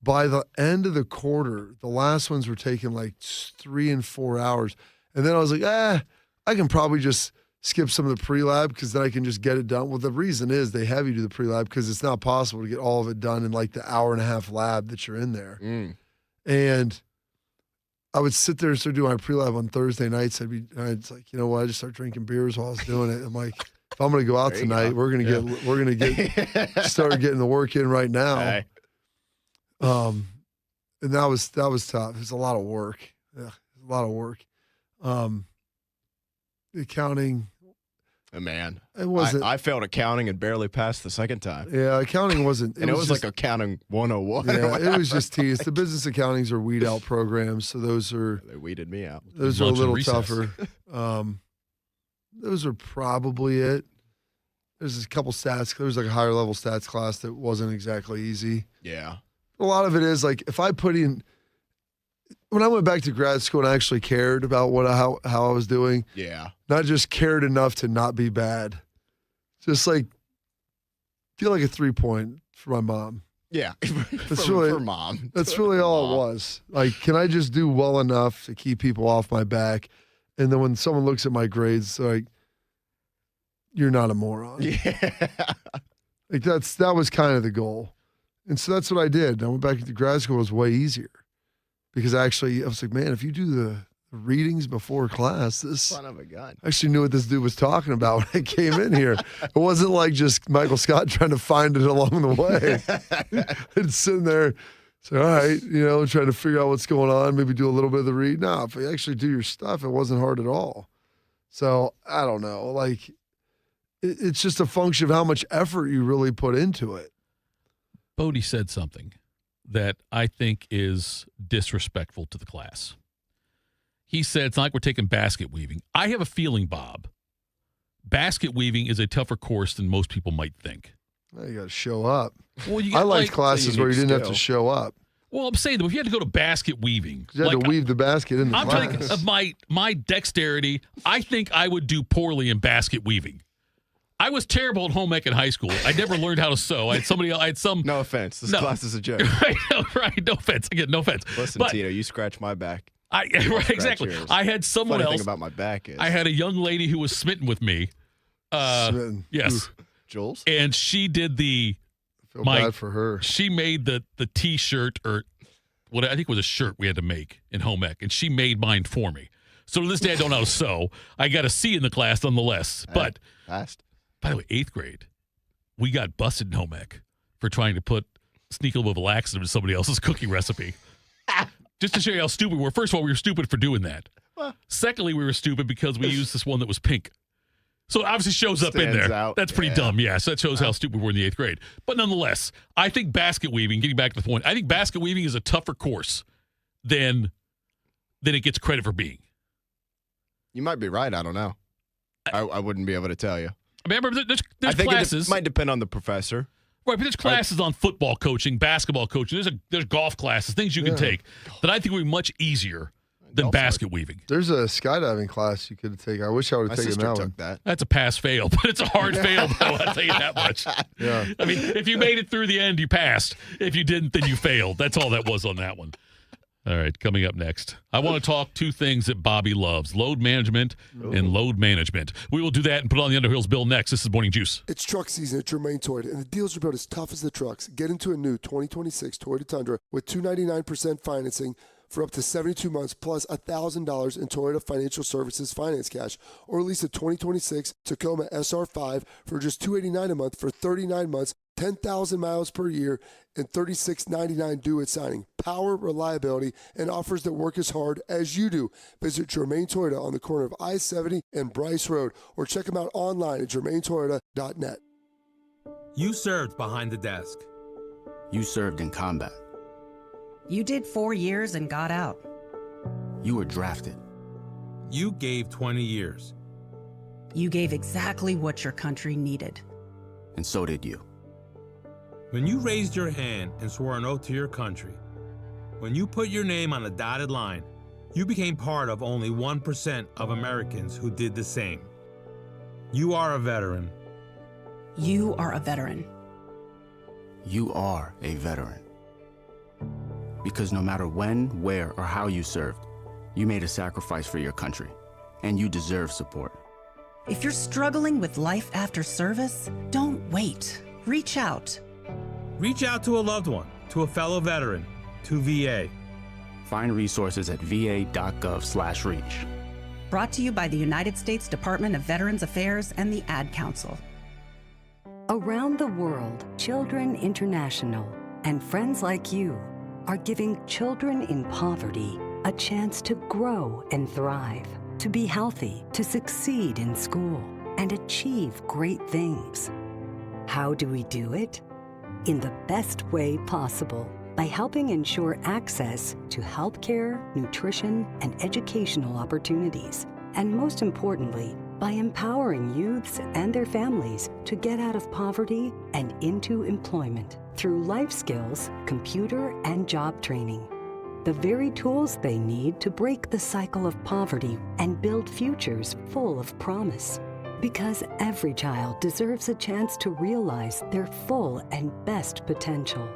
By the end of the quarter, the last ones were taking like 3 and 4 hours. And then I was like, I can probably just skip some of the pre-lab because then I can just get it done. Well, the reason is they have you do the pre-lab because it's not possible to get all of it done in like the hour and a half lab that you're in there. And I would sit there and start doing my pre-lab on Thursday nights. It's like, you know what? I just start drinking beers while I was doing it. I'm like, if I'm going to go out tonight, we're going to get start getting the work in right now. And that was tough. It was a lot of work. Yeah, a lot of work. Accounting. Man, it wasn't. I failed accounting and barely passed the second time. Yeah, accounting wasn't. It was like accounting 101. Yeah, it was just tedious. The business accountings are weed out programs, so those are. They weeded me out. Those are a little tougher. Those are probably it. There's a couple stats. There was like a higher level stats class that wasn't exactly easy. Yeah. A lot of it is like if I put in. When I went back to grad school and I actually cared about how I was doing. Yeah. Not just cared enough to not be bad. Just like feel like a 3-point for my mom. Yeah. That's for mom. That's really all it was. Like, can I just do well enough to keep people off my back? And then when someone looks at my grades, they're like, you're not a moron. Yeah. Like that was kind of the goal. And so that's what I did. I went back to grad school. It was way easier. Because actually, I was like, man, if you do the readings before class, this son of a gun. I actually knew what this dude was talking about when I came in here. It wasn't like just Michael Scott trying to find it along the way. It's sitting there, say, all right, trying to figure out what's going on, maybe do a little bit of the read. No, if you actually do your stuff, it wasn't hard at all. So I don't know. Like, it's just a function of how much effort you really put into it. Bodie said something that I think is disrespectful to the class. He said it's not like we're taking basket weaving. I have a feeling, Bob, basket weaving is a tougher course than most people might think. Well, you got to show up. Well, I liked classes where you didn't have to show up. Well, I'm saying that if you had to go to basket weaving. You had to weave the basket in the class. I'm thinking of my dexterity. I think I would do poorly in basket weaving. I was terrible at home ec in high school. I never learned how to sew. I had some. No offense. This class is a joke. Right. No offense. Again, no offense. Listen, Tito, you scratch my back. Right, exactly. Yours. I had someone Funny else. thing about my back is I had a young lady who was smitten with me. Smitten. Yes. Jules? And she did I feel bad for her. She made the T-shirt, or what I think was a shirt we had to make in home ec, and she made mine for me. So to this day, I don't know how to sew. I got a C in the class nonetheless. But fast. By the way, 8th grade, we got busted in home ec for trying to sneak a little bit of laxative into somebody else's cookie recipe. Just to show you how stupid we were. First of all, we were stupid for doing that. Secondly, we were stupid because we used this one that was pink. So it obviously shows up in there. Out. That's pretty dumb, yeah. So that shows how stupid we were in the 8th grade. But nonetheless, I think basket weaving, getting back to the point, I think basket weaving is a tougher course than it gets credit for being. You might be right. I don't know. I wouldn't be able to tell you. I mean, remember, there's I think classes. It might depend on the professor. Right, but there's classes on football coaching, basketball coaching. There's golf classes, things you can take that I think would be much easier than basket weaving. There's a skydiving class you could take. I wish I would have taken that one. That. That's a pass-fail, but it's a hard fail, though. I'll tell you that much. Yeah. I mean, if you made it through the end, you passed. If you didn't, then you failed. That's all that was on that one. All right, coming up next, I want to talk two things that Bobby loves, load management and load management. We will do that and put on the Underhill's Bill next. This is Morning Juice. It's truck season at Germain Toyota, and the deals are about as tough as the trucks. Get into a new 2026 Toyota Tundra with 299% financing for up to 72 months plus $1,000 in Toyota Financial Services finance cash, or lease a 2026 Tacoma SR5 for just $289 a month for 39 months, 10,000 miles per year, and $36.99 due at signing. Power, reliability, and offers that work as hard as you do. Visit Germain Toyota on the corner of I-70 and Bryce Road, or check them out online at germaintoyota.net. You served behind the desk. You served in combat. You did 4 years and got out. You were drafted. You gave 20 years. You gave exactly what your country needed. And so did you. When you raised your hand and swore an oath to your country, when you put your name on a dotted line, you became part of only 1% of Americans who did the same. You are a veteran. You are a veteran. You are a veteran. Because no matter when, where, or how you served, you made a sacrifice for your country, and you deserve support. If you're struggling with life after service, don't wait. Reach out. Reach out to a loved one, to a fellow veteran, to VA. Find resources at va.gov/reach. Brought to you by the United States Department of Veterans Affairs and the Ad Council. Around the world, Children International and friends like you are giving children in poverty a chance to grow and thrive, to be healthy, to succeed in school, and achieve great things. How do we do it? In the best way possible, by helping ensure access to healthcare, nutrition, and educational opportunities. And most importantly, by empowering youths and their families to get out of poverty and into employment through life skills, computer, and job training. The very tools they need to break the cycle of poverty and build futures full of promise. Because every child deserves a chance to realize their full and best potential.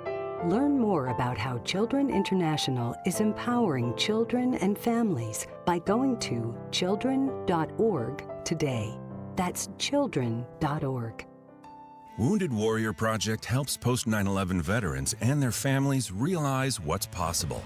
Learn more about how Children International is empowering children and families by going to children.org today. That's children.org. Wounded Warrior Project helps post 9/11 veterans and their families realize what's possible.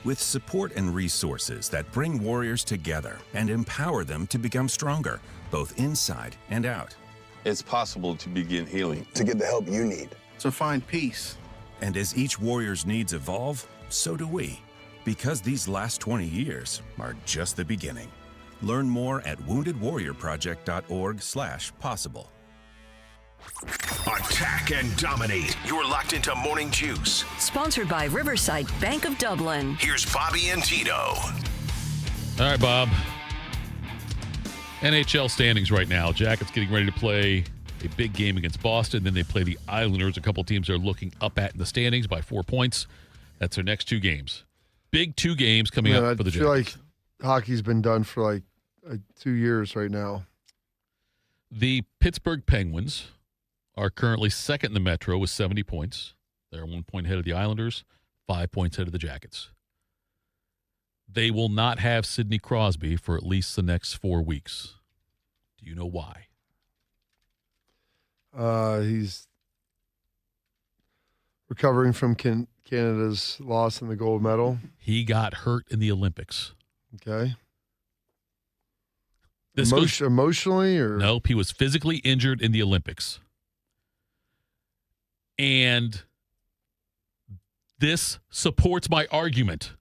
With support and resources that bring warriors together and empower them to become stronger, both inside and out. It's possible to begin healing. To get the help you need. To find peace. And as each warrior's needs evolve, so do we. Because these last 20 years are just the beginning. Learn more at woundedwarriorproject.org/possible. Attack and dominate. You're locked into Morning Juice. Sponsored by Riverside Bank of Dublin. Here's Bobby and Tito. All right, Bob. NHL standings right now. Jackets getting ready to play a big game against Boston. Then they play the Islanders. A couple teams they're looking up at in the standings by 4 points. That's their next 2 games. Big 2 games coming up for the Jackets. I feel like hockey's been done for like 2 years right now. The Pittsburgh Penguins are currently second in the Metro with 70 points. They're 1 point ahead of the Islanders, 5 points ahead of the Jackets. They will not have Sidney Crosby for at least the next 4 weeks. Do you know why? He's recovering from Canada's loss in the gold medal. He got hurt in the Olympics. Okay. Emotionally or? Nope, he was physically injured in the Olympics. And this supports my argument.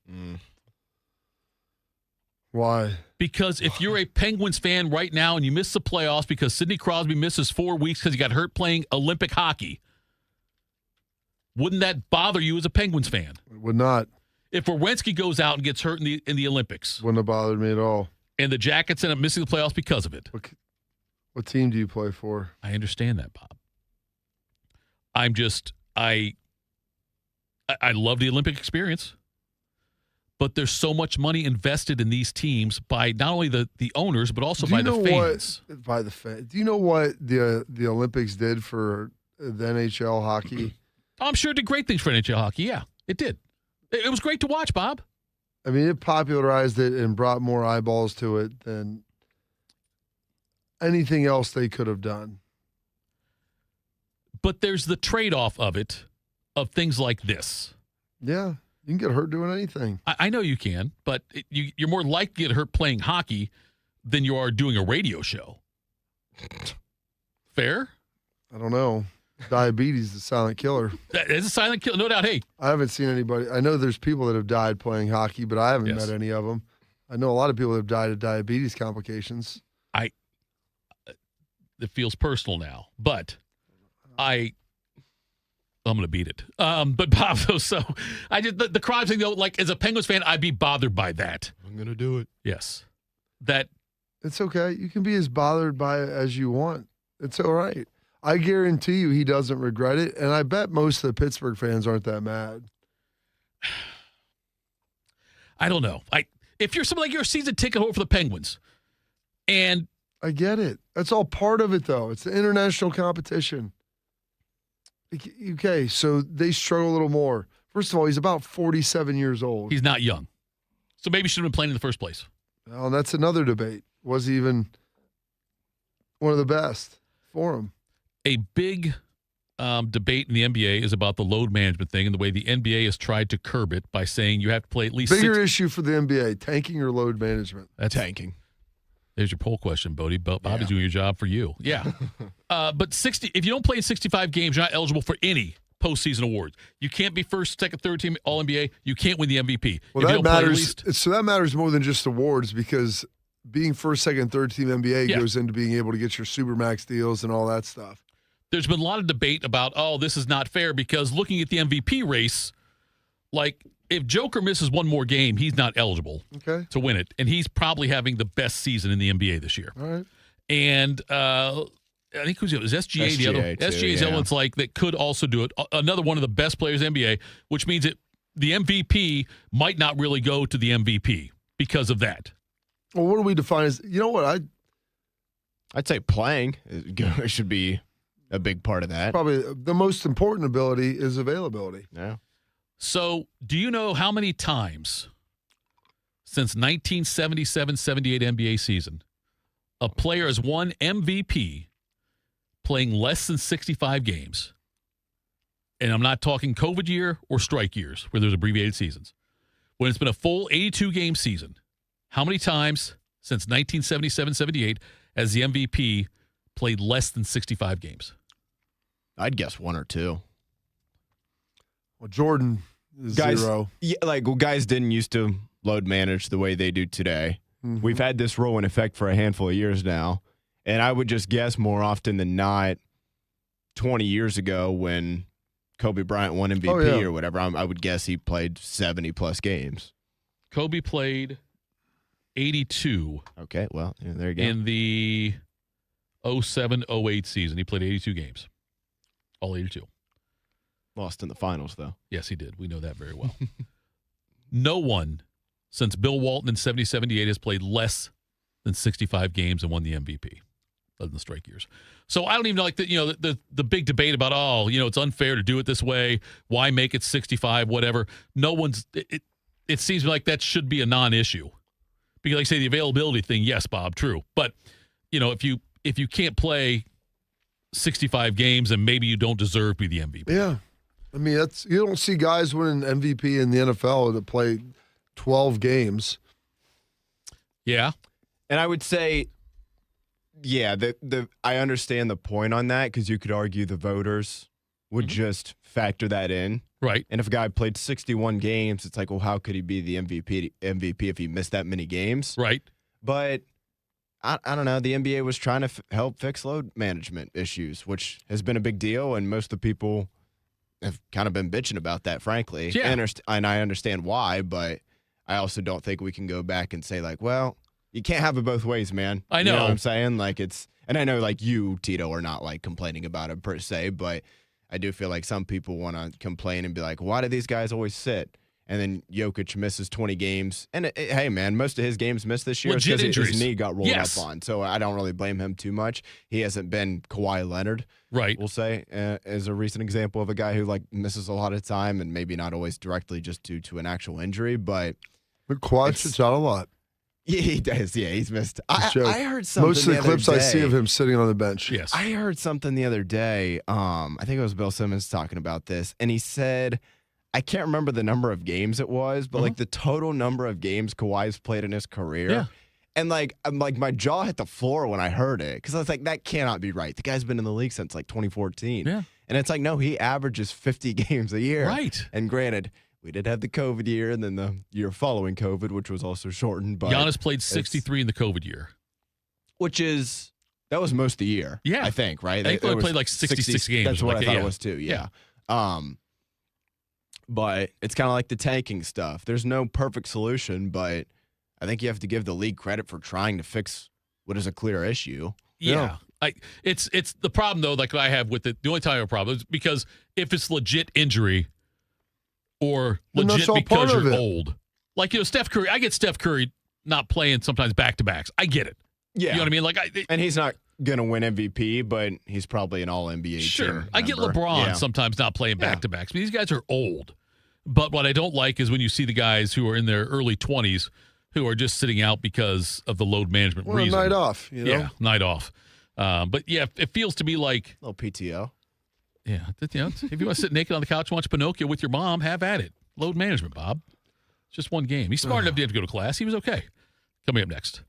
Why? Because if you're a Penguins fan right now and you miss the playoffs because Sidney Crosby misses 4 weeks because he got hurt playing Olympic hockey, wouldn't that bother you as a Penguins fan? It would not. If Werenski goes out and gets hurt in the Olympics. Wouldn't have bothered me at all. And the Jackets end up missing the playoffs because of it. What team do you play for? I understand that, Bob. I'm just, I love the Olympic experience. But there's so much money invested in these teams by not only the owners, but also by the fans. Do you know what the Olympics did for the NHL hockey? I'm sure it did great things for NHL hockey. Yeah, it did. It was great to watch, Bob. I mean, it popularized it and brought more eyeballs to it than anything else they could have done. But there's the trade-off of it, of things like this. Yeah. You can get hurt doing anything. I know you can, but you're more likely to get hurt playing hockey than you are doing a radio show. Fair? I don't know. Diabetes is a silent killer. It's a silent killer, no doubt. Hey, I haven't seen anybody. I know there's people that have died playing hockey, but I haven't met any of them. I know a lot of people that have died of diabetes complications. It feels personal now, but I'm going to beat it. But Bob, so I just the Crosby thing though. Like as a Penguins fan, I'd be bothered by that. I'm going to do it. Yes, that it's okay. You can be as bothered by it as you want. It's all right. I guarantee you, he doesn't regret it, and I bet most of the Pittsburgh fans aren't that mad. I don't know. If you're something like you're a season ticket holder for the Penguins, and I get it. That's all part of it, though. It's the international competition. Okay, so they struggle a little more. First of all, he's about 47 years old. He's not young. So maybe he should have been playing in the first place. Well, that's another debate. Was he even one of the best for him. A big debate in the NBA is about the load management thing and the way the NBA has tried to curb it by saying you have to play at least bigger issue for the NBA, tanking or load management. That's tanking. There's your poll question, Bodie. Bobby's doing your job for you. Yeah. But 60, if you don't play in 65 games, you're not eligible for any postseason awards. You can't be first, second, third team All-NBA. You can't win the MVP. Well, that matters. So that matters more than just awards because being first, second, third team NBA goes into being able to get your Supermax deals and all that stuff. There's been a lot of debate about, this is not fair because looking at the MVP race, like if Joker misses one more game, he's not eligible to win it. And he's probably having the best season in the NBA this year. All right. And I think it was SGA the other. SGA's the other one's like that could also do it. Another one of the best players in the NBA, which means that the MVP might not really go to the MVP because of that. Well, what do we define as, you know what, I'd say playing should be a big part of that. Probably the most important ability is availability. Yeah. So, do you know how many times since 1977-78 NBA season a player has won MVP playing less than 65 games? And I'm not talking COVID year or strike years where there's abbreviated seasons. When it's been a full 82-game season, how many times since 1977-78 has the MVP played less than 65 games? I'd guess one or two. Well, Jordan is guys, 0. Yeah, guys didn't used to load manage the way they do today. Mm-hmm. We've had this rule in effect for a handful of years now, and I would just guess more often than not 20 years ago when Kobe Bryant won MVP or whatever, I would guess he played 70-plus games. Kobe played 82. Okay, well, there you go. In the 07-08 season, he played 82 games. All 82. Lost in the finals, though. Yes, he did. We know that very well. No one since Bill Walton in 70-78 has played less than 65 games and won the MVP, other than the strike years. So I don't even like the big debate about, it's unfair to do it this way. Why make it 65, whatever. No one's – it seems like that should be a non-issue. Because, like I say, the availability thing, yes, Bob, true. But, if you can't play 65 games, and maybe you don't deserve to be the MVP. Yeah. I mean, you don't see guys winning MVP in the NFL that play 12 games. Yeah. And I would say, I understand the point on that because you could argue the voters would just factor that in. Right. And if a guy played 61 games, it's like, well, how could he be the MVP if he missed that many games? Right. But I don't know. The NBA was trying to help fix load management issues, which has been a big deal, and most of the people have kind of been bitching about that, frankly. Yeah. And I understand why, but I also don't think we can go back and say, well, you can't have it both ways, man. I know. You know what I'm saying? And I know, you, Tito, are not, complaining about it per se, but I do feel like some people want to complain and be like, why do these guys always sit? And then Jokic misses 20 games. And, hey, man, most of his games missed this year Legit because his injuries. knee got rolled up on. So I don't really blame him too much. He hasn't been Kawhi Leonard, right? We'll say, as a recent example of a guy who, misses a lot of time and maybe not always directly just due to an actual injury. But Kawhi sits out a lot. Yeah, he does. Yeah, he's missed. I heard something Most of the clips I see of him sitting on the bench. Yes. I heard something the other day. I think it was Bill Simmons talking about this, and he said, I can't remember the number of games it was, but the total number of games Kawhi's played in his career. Yeah. And my jaw hit the floor when I heard it because I was like, that cannot be right. The guy's been in the league since 2014. Yeah. And it's no, he averages 50 games a year. Right. And granted, we did have the COVID year and then the year following COVID, which was also shortened. But Giannis played 63 in the COVID year. That was most of the year. Yeah. I think, right? I think they played 66 games. That's what I thought it was too. Yeah. But it's kind of like the tanking stuff. There's no perfect solution, but I think you have to give the league credit for trying to fix what is a clear issue. Yeah. It's the problem, though, I have with it. The only time I have a problem is because if it's legit injury or legit because you're old. Steph Curry, I get Steph Curry not playing sometimes back-to-backs. I get it. Yeah. You know what I mean? And he's not going to win MVP, but he's probably an all-NBA team I get LeBron sometimes not playing back-to-backs. These guys are old. But what I don't like is when you see the guys who are in their early 20s who are just sitting out because of the load management reason. Night off, Yeah, night off. But yeah, it feels to me like a little PTO. Yeah, if you want to sit naked on the couch and watch Pinocchio with your mom, have at it. Load management, Bob. It's just one game. He's smart enough to have to go to class. He was okay. Coming up next,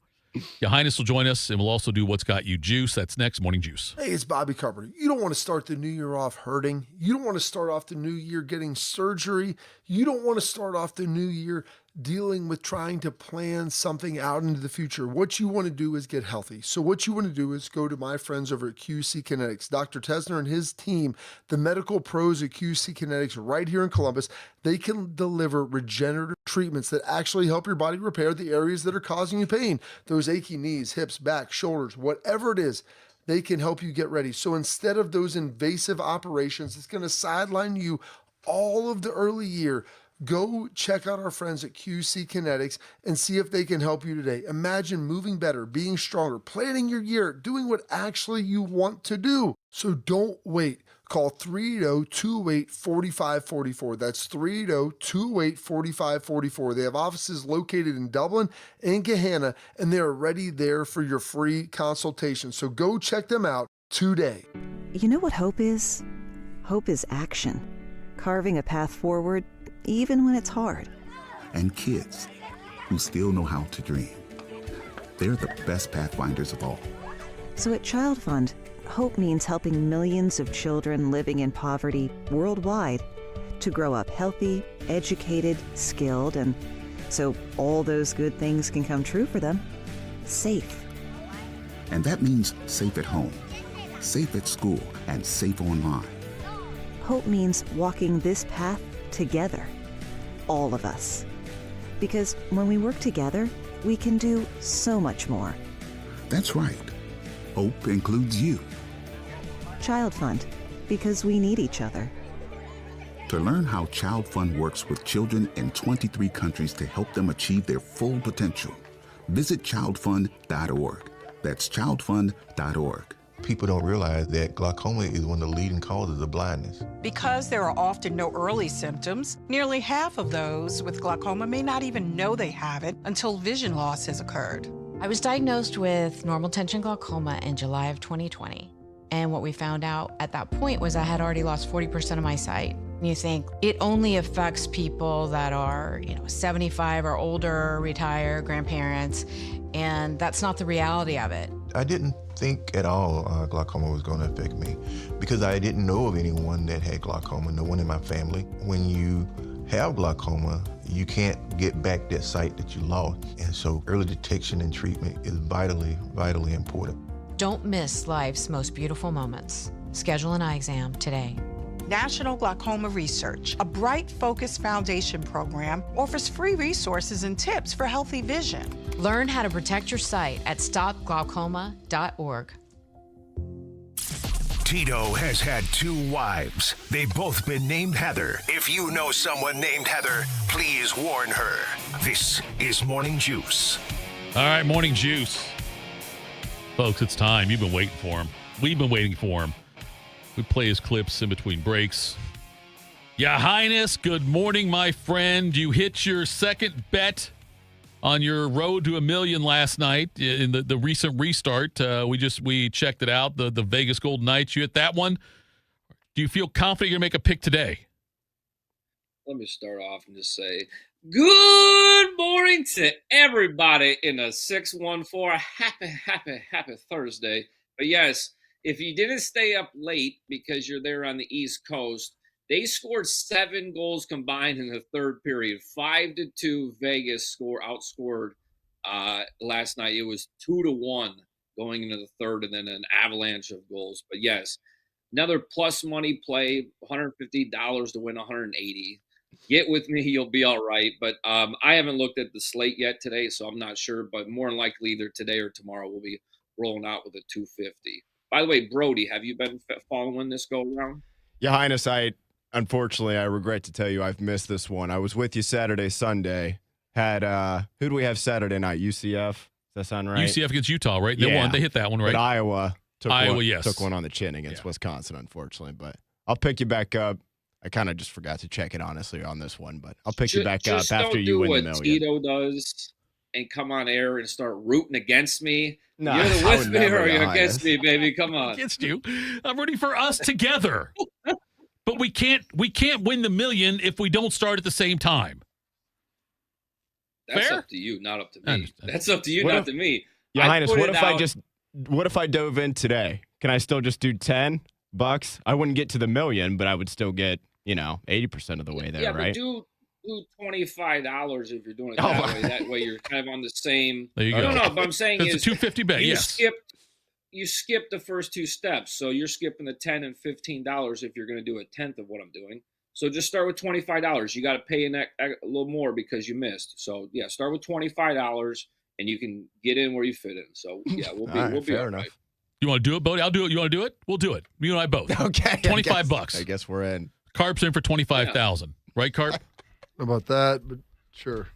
Ya Highness will join us, and we'll also do What's Got You Juice. That's next, Morning Juice. Hey, it's Bobby Carpenter. You don't want to start the new year off hurting. You don't want to start off the new year getting surgery. You don't want to start off the new year dealing with trying to plan something out into the future. What you want to do is get healthy. So what you want to do is go to my friends over at QC Kinetics. Dr. Tesner and his team, the medical pros at QC Kinetics right here in Columbus, they can deliver regenerative treatments that actually help your body repair the areas that are causing you pain. Those achy knees, hips, back, shoulders, whatever it is, they can help you get ready. So instead of those invasive operations, it's going to sideline you all of the early year. Go check out our friends at QC Kinetics and see if they can help you today. Imagine moving better, being stronger, planning your year, doing what actually you want to do. So don't wait. Call 380-208-4544. That's 380-208-4544. They have offices located in Dublin and Gahanna, and they are ready there for your free consultation. So go check them out today. You know what hope is? Hope is action. Carving a path forward, even when it's hard. And kids who still know how to dream. They're the best pathfinders of all. So at Child Fund, hope means helping millions of children living in poverty worldwide to grow up healthy, educated, skilled, and so all those good things can come true for them. Safe. And that means safe at home, safe at school, and safe online. Hope means walking this path together. All of us. Because when we work together, we can do so much more. That's right. Hope includes you. Child Fund, because we need each other. To learn how Child Fund works with children in 23 countries to help them achieve their full potential, visit childfund.org. That's childfund.org. People don't realize that glaucoma is one of the leading causes of blindness. Because there are often no early symptoms, nearly half of those with glaucoma may not even know they have it until vision loss has occurred. I was diagnosed with normal tension glaucoma in July of 2020. And what we found out at that point was I had already lost 40% of my sight. And you think it only affects people that are, 75 or older, retired, grandparents, and that's not the reality of it. I didn't think at all glaucoma was going to affect me because I didn't know of anyone that had glaucoma, no one in my family. When you have glaucoma, you can't get back that sight that you lost. And so early detection and treatment is vitally, vitally important. Don't miss life's most beautiful moments. Schedule an eye exam today. National Glaucoma Research, a Bright Focus Foundation program, offers free resources and tips for healthy vision. Learn how to protect your sight at stopglaucoma.org. Tito has had 2 wives. They've both been named Heather. If you know someone named Heather, please warn her. This is Morning Juice. All right, Morning Juice. Folks, it's time. You've been waiting for him. We've been waiting for him. We play his clips in between breaks. Ya Highness, good morning, my friend. You hit your second bet on your road to $1 million last night in the recent restart. We checked it out, the Vegas Golden Knights. You hit that one. Do you feel confident you're going to make a pick today? Let me start off and just say good morning to everybody in a 614. Happy Thursday. But yes, if you didn't stay up late because you're there on the East Coast, they scored 7 goals combined in the third period. 5-2 Vegas outscored last night. It was 2-1 going into the third, and then an avalanche of goals. But yes, another plus money play, $150 to win $180. Get with me, you'll be all right. But I haven't looked at the slate yet today, so I'm not sure. But more than likely, either today or tomorrow, we'll be rolling out with a 250. By the way, Brody, have you been following this go around? Your Highness, unfortunately, I regret to tell you I've missed this one. I was with you Saturday, Sunday. Had who do we have Saturday night? UCF? Does that sound right? UCF against Utah, right? They won. They hit that one, right? But Iowa took yes. one on the chin against Wisconsin, unfortunately. But I'll pick you back up. I kind of just forgot to check it, honestly, on this one. But I'll pick you back up after you win the million. Tito does. and come on air and start rooting against me. No, you're either I with would me never, or you're Ya against Highness. me, baby. Come on. Against you. I'm rooting for us together. But we can't win the million if we don't start at the same time. That's Fair? up to you, not up to I me. understand. That's up to you, What not if- to me. Your I Highness, put what it if I dove in today? Can I still just do $10? I wouldn't get to the million, but I would still get, 80% of the way there, yeah, right? but do $25 if you're doing it Oh. that way. That way you're kind of on the same. There you go. No, but I'm saying It's a is $250 bet, yes. You skip the first two steps, so you're skipping the $10 and $15 if you're going to do a tenth of what I'm doing. So just start with $25. You got to pay a little more because you missed. So yeah, start with $25 and you can get in where you fit in. So yeah, we'll be fair all enough. right. You want to do it, Bodie? I'll do it. You want to do it? We'll do it. You and I both. Okay. $25. I guess we're in. Carp's in for $25,000. Right, Carp? How about that? But sure.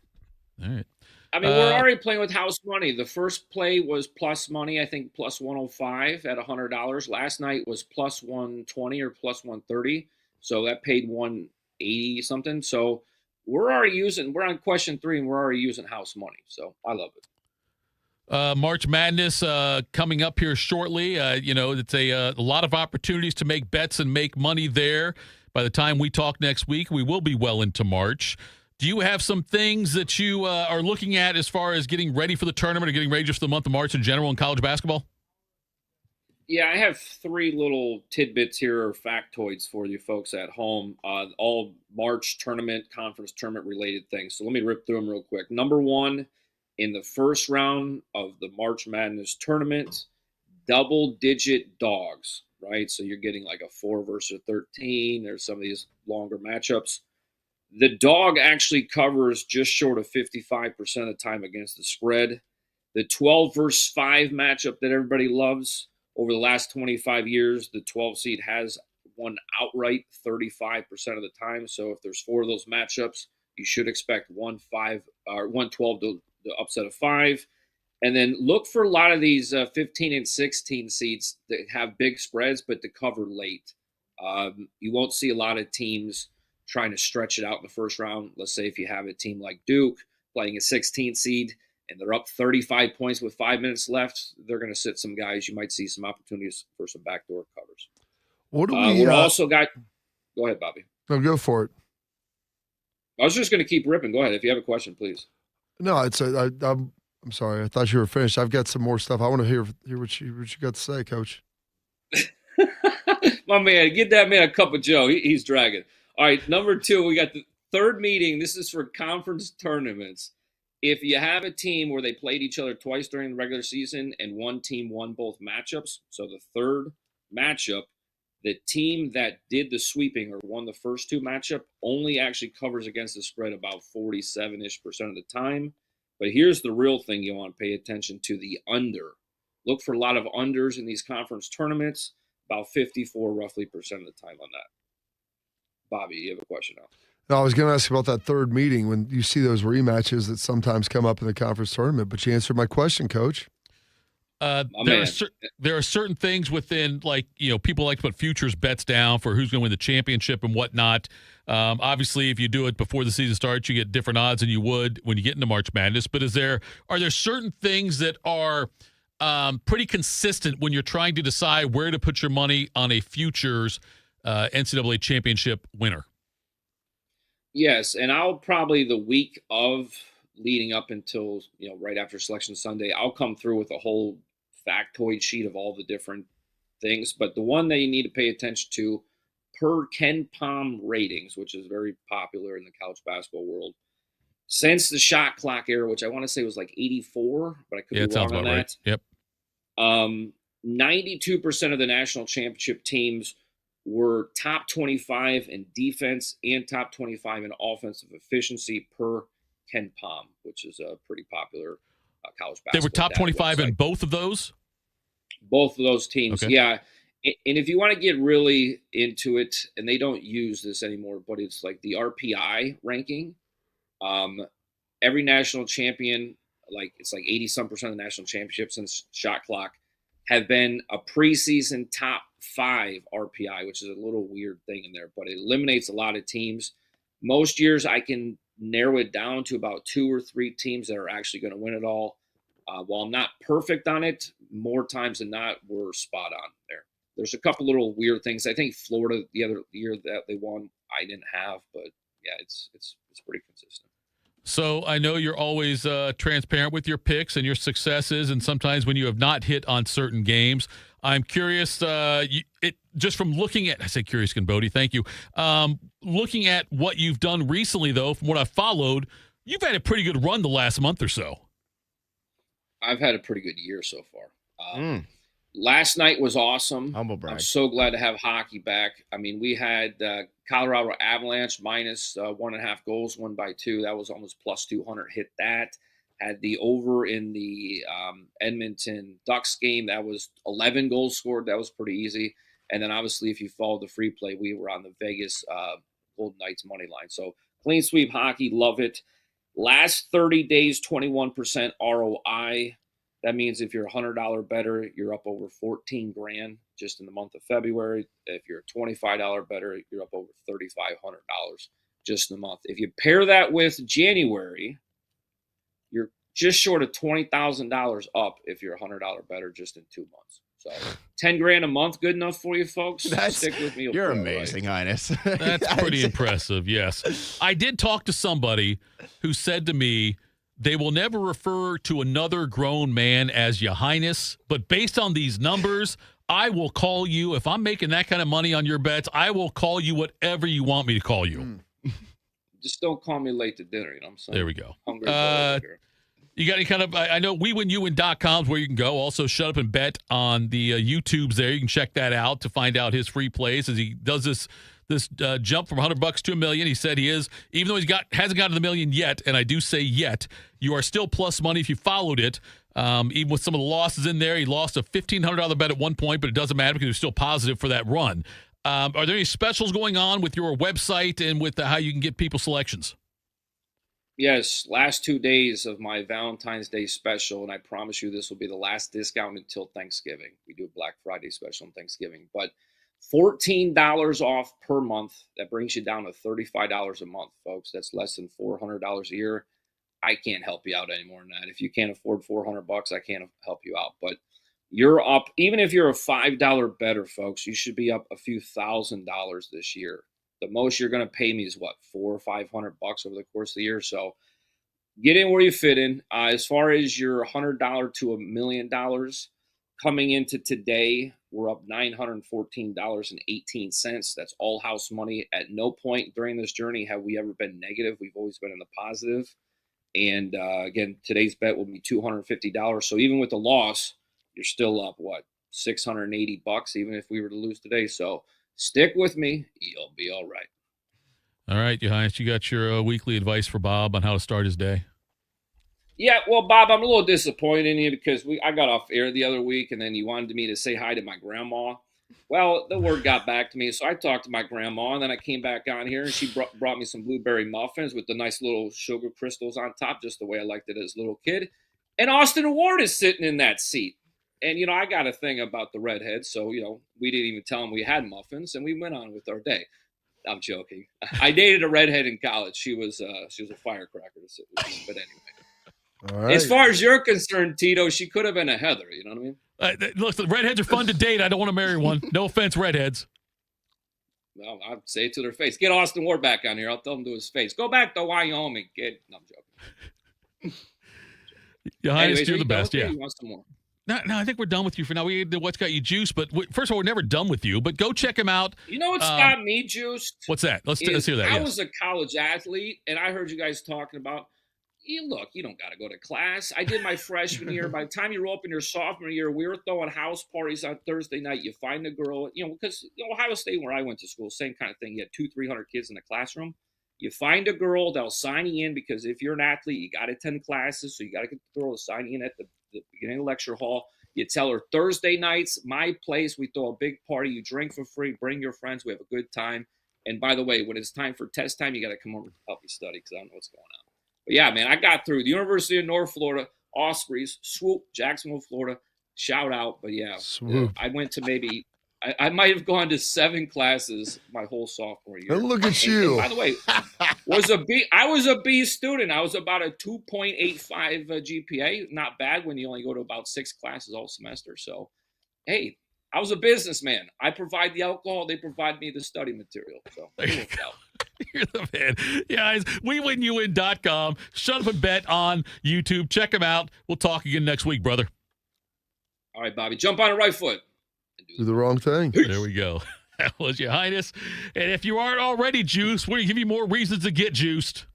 All right. I mean, we're already playing with house money. The first play was plus money, I think plus 105 at $100. Last night was plus 120 or plus 130. So that paid 180 something. So we're on question 3 and we're already using house money. So I love it. March Madness coming up here shortly. It's a lot of opportunities to make bets and make money there. By the time we talk next week, we will be well into March. Do you have some things that you are looking at as far as getting ready for the tournament or getting ready just for the month of March in general in college basketball? Yeah, I have 3 little tidbits here or factoids for you folks at home, all March conference tournament related things. So let me rip through them real quick. Number 1, in the first round of the March Madness tournament, double-digit dogs, right? So you're getting like a 4 versus 13. There's some of these longer matchups. The dog actually covers just short of 55% of the time against the spread. The 12 versus 5 matchup that everybody loves over the last 25 years, the 12 seed has won outright 35% of the time. So if there's 4 of those matchups, you should expect 112 to the upset of 5. And then look for a lot of these 15 and 16 seeds that have big spreads, but to cover late. You won't see a lot of teams trying to stretch it out in the first round. Let's say if you have a team like Duke playing a 16 seed and they're up 35 points with 5 minutes left, they're going to sit some guys. You might see some opportunities for some backdoor covers. What do we also got? Go ahead, Bobby. No, go for it. I was just going to keep ripping. Go ahead. If you have a question, please. No, I'm sorry. I thought you were finished. I've got some more stuff. I want to hear what you got to say, Coach. My man, get that man a cup of Joe. He's dragging. All right, number 2, we got the third meeting. This is for conference tournaments. If you have a team where they played each other twice during the regular season and one team won both matchups, so the third matchup, the team that did the sweeping or won the first 2 matchup only actually covers against the spread about 47-ish% of the time. But here's the real thing you want to pay attention to, the under. Look for a lot of unders in these conference tournaments, about 54 roughly percent of the time on that. Bobby, you have a question now. No, I was going to ask about that third meeting when you see those rematches that sometimes come up in the conference tournament, but you answered my question, Coach. There are certain things within, people like to put futures bets down for who's going to win the championship and whatnot. Obviously, if you do it before the season starts, you get different odds than you would when you get into March Madness. But are there certain things that are pretty consistent when you're trying to decide where to put your money on a futures NCAA championship winner? Yes, and I'll probably the week of leading up until, right after Selection Sunday, I'll come through with a whole factoid sheet of all the different things. But the one that you need to pay attention to, per Ken Pom ratings, which is very popular in the college basketball world, since the shot clock era, which I want to say was like 84, but I could be wrong on that. Right. Yep. 92% of the national championship teams were top 25 in defense and top 25 in offensive efficiency per Ken Pom, which is a pretty popular college basketball. They were top 25 in both of those? Both of those teams, okay. Yeah. And if you want to get really into it, and they don't use this anymore, but it's like the RPI ranking. Every national champion, it's like 80-some% of the national championships since shot clock have been a preseason top 5 RPI, which is a little weird thing in there, but it eliminates a lot of teams. Most years I can narrow it down to about 2 or 3 teams that are actually going to win it all. While I'm not perfect on it, more times than not, we're spot on there. There's a couple little weird things. I think Florida the other year that they won, I didn't have, but yeah, it's pretty consistent. So I know you're always transparent with your picks and your successes, and sometimes when you have not hit on certain games. I'm curious, just from looking at, I say curious, Bodie, thank you. Looking at what you've done recently, though, from what I've followed, you've had a pretty good run the last month or so. I've had a pretty good year so far. Last night was awesome. Humble brag. I'm so glad to have hockey back. I mean, we had Colorado Avalanche minus 1.5 goals, won by 2. That was almost plus 200. Hit that. Had the over in the Edmonton Ducks game. That was 11 goals scored. That was pretty easy. And then obviously, if you followed the free play, we were on the Vegas Golden Knights money line. So clean sweep hockey, love it. Last 30 days, 21% ROI. That means if you're $100 better, you're up over 14 grand just in the month of February. If you're $25 better, you're up over $3,500 just in the month. If you pair that with January, you're just short of $20,000 up if you're $100 better just in 2 months. So 10 grand a month, good enough for you folks? Stick with me. You're amazing, Highness. That's pretty impressive, yes. I did talk to somebody who said to me, they will never refer to another grown man as Ya Highness, but based on these numbers, I will call you. If I'm making that kind of money on your bets, I will call you whatever you want me to call you. Just don't call me late to dinner, you know what I'm saying? There we go. Hungry you got any kind of, I know WeWinYouWin.com is where you can go. Also, Shut Up and Bet on the YouTubes there. You can check that out to find out his free plays as he does this jump from $100 to $1 million. He said he is, even though hasn't gotten to the million yet, and I do say yet, you are still plus money if you followed it. Even with some of the losses in there, he lost a $1,500 bet at one point, but it doesn't matter because he was still positive for that run. Are there any specials going on with your website and with how you can get people selections? Yes, last 2 days of my Valentine's Day special, and I promise you this will be the last discount until Thanksgiving. We do a Black Friday special on Thanksgiving, but $14 off per month. That brings you down to $35 a month, folks. That's less than $400 a year. I can't help you out any more than that. If you can't afford $400, I can't help you out. But you're up, even if you're a $5 better, folks, you should be up a few $1,000s this year. The most you're going to pay me is what, $400 or $500 over the course of the year. So get in where you fit in. As far as your $100 to $1 million coming into today, we're up $914.18. That's all house money. At no point during this journey have we ever been negative. We've always been in the positive. And again, today's bet will be $250. So even with the loss, you're still up, what, $680 even if we were to lose today. So stick with me. You'll be all right. All right, Ya Highness, you got your weekly advice for Bob on how to start his day? Yeah, well, Bob, I'm a little disappointed in you because I got off air the other week, and then you wanted me to say hi to my grandma. Well, the word got back to me, so I talked to my grandma, and then I came back on here, and she brought me some blueberry muffins with the nice little sugar crystals on top, just the way I liked it as a little kid. And Austin Ward is sitting in that seat. And, I got a thing about the redheads, so, we didn't even tell him we had muffins, and we went on with our day. I'm joking. I dated a redhead in college. She was a firecracker to sit with me, but anyway. All right. As far as you're concerned, Tito, she could have been a Heather. You know what I mean? Look, the redheads are fun to date. I don't want to marry one. No offense, redheads. Well, I'd say it to their face. Get Austin Ward back on here. I'll tell him to his face. Go back to Wyoming, kid. No, I'm joking. Ya Highness, you're the best. Yeah. You want some more? No, I think we're done with you for now. We did What's Got You Juice, but first of all, we're never done with you. But go check him out. You know what's got me juiced? What's that? Let's hear that. I was a college athlete, and I heard you guys talking about, you don't got to go to class. I did my freshman year. By the time you roll up in your sophomore year, we were throwing house parties on Thursday night. You find a girl, because Ohio State, where I went to school, same kind of thing. You had 200-300 kids in the classroom. You find a girl, they'll sign you in because if you're an athlete, you got to attend classes. So you got to get the girl to sign you in at the beginning of the lecture hall. You tell her Thursday nights, my place, we throw a big party. You drink for free, bring your friends. We have a good time. And by the way, when it's time for test time, you got to come over and help me study because I don't know what's going on. But yeah, man, I got through the University of North Florida, Ospreys, swoop, Jacksonville, Florida, shout out. But yeah, I went to maybe I might have gone to 7 classes my whole sophomore year. And look at you. And by the way, I was a B student. I was about a 2.85 GPA. Not bad when you only go to about 6 classes all semester. So, hey, I was a businessman. I provide the alcohol. They provide me the study material. So there you go. You're the man. Yeah, guys, WeWinYouWin.com. Shut up and bet on YouTube. Check them out. We'll talk again next week, brother. All right, Bobby. Jump on the right foot. Do the wrong thing. There we go. That was Your Highness. And if you aren't already juiced, we're going to give you more reasons to get juiced.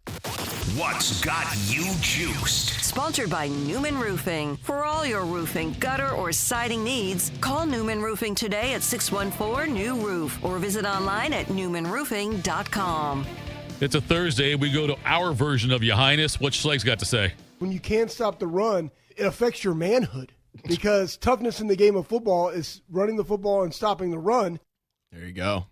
What's got you juiced? Sponsored by Newman Roofing. For all your roofing, gutter, or siding needs, call Newman Roofing today at 614-NEW-ROOF or visit online at newmanroofing.com. It's a Thursday. We go to our version of Your Highness. What Schleg's got to say? When you can't stop the run, it affects your manhood because toughness in the game of football is running the football and stopping the run. There you go.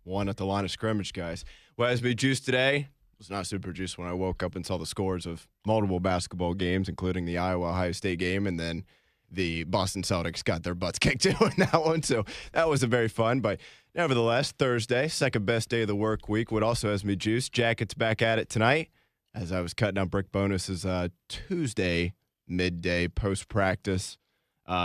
One at the line of scrimmage, guys. What has me juiced today? Was not super juiced when I woke up and saw the scores of multiple basketball games, including the Iowa-Ohio State game, and then the Boston Celtics got their butts kicked too in that one. So that wasn't very fun. But nevertheless, Thursday, second best day of the work week. What also has me juiced? Jackets back at it tonight. As I was cutting out brick bonuses Tuesday midday post-practice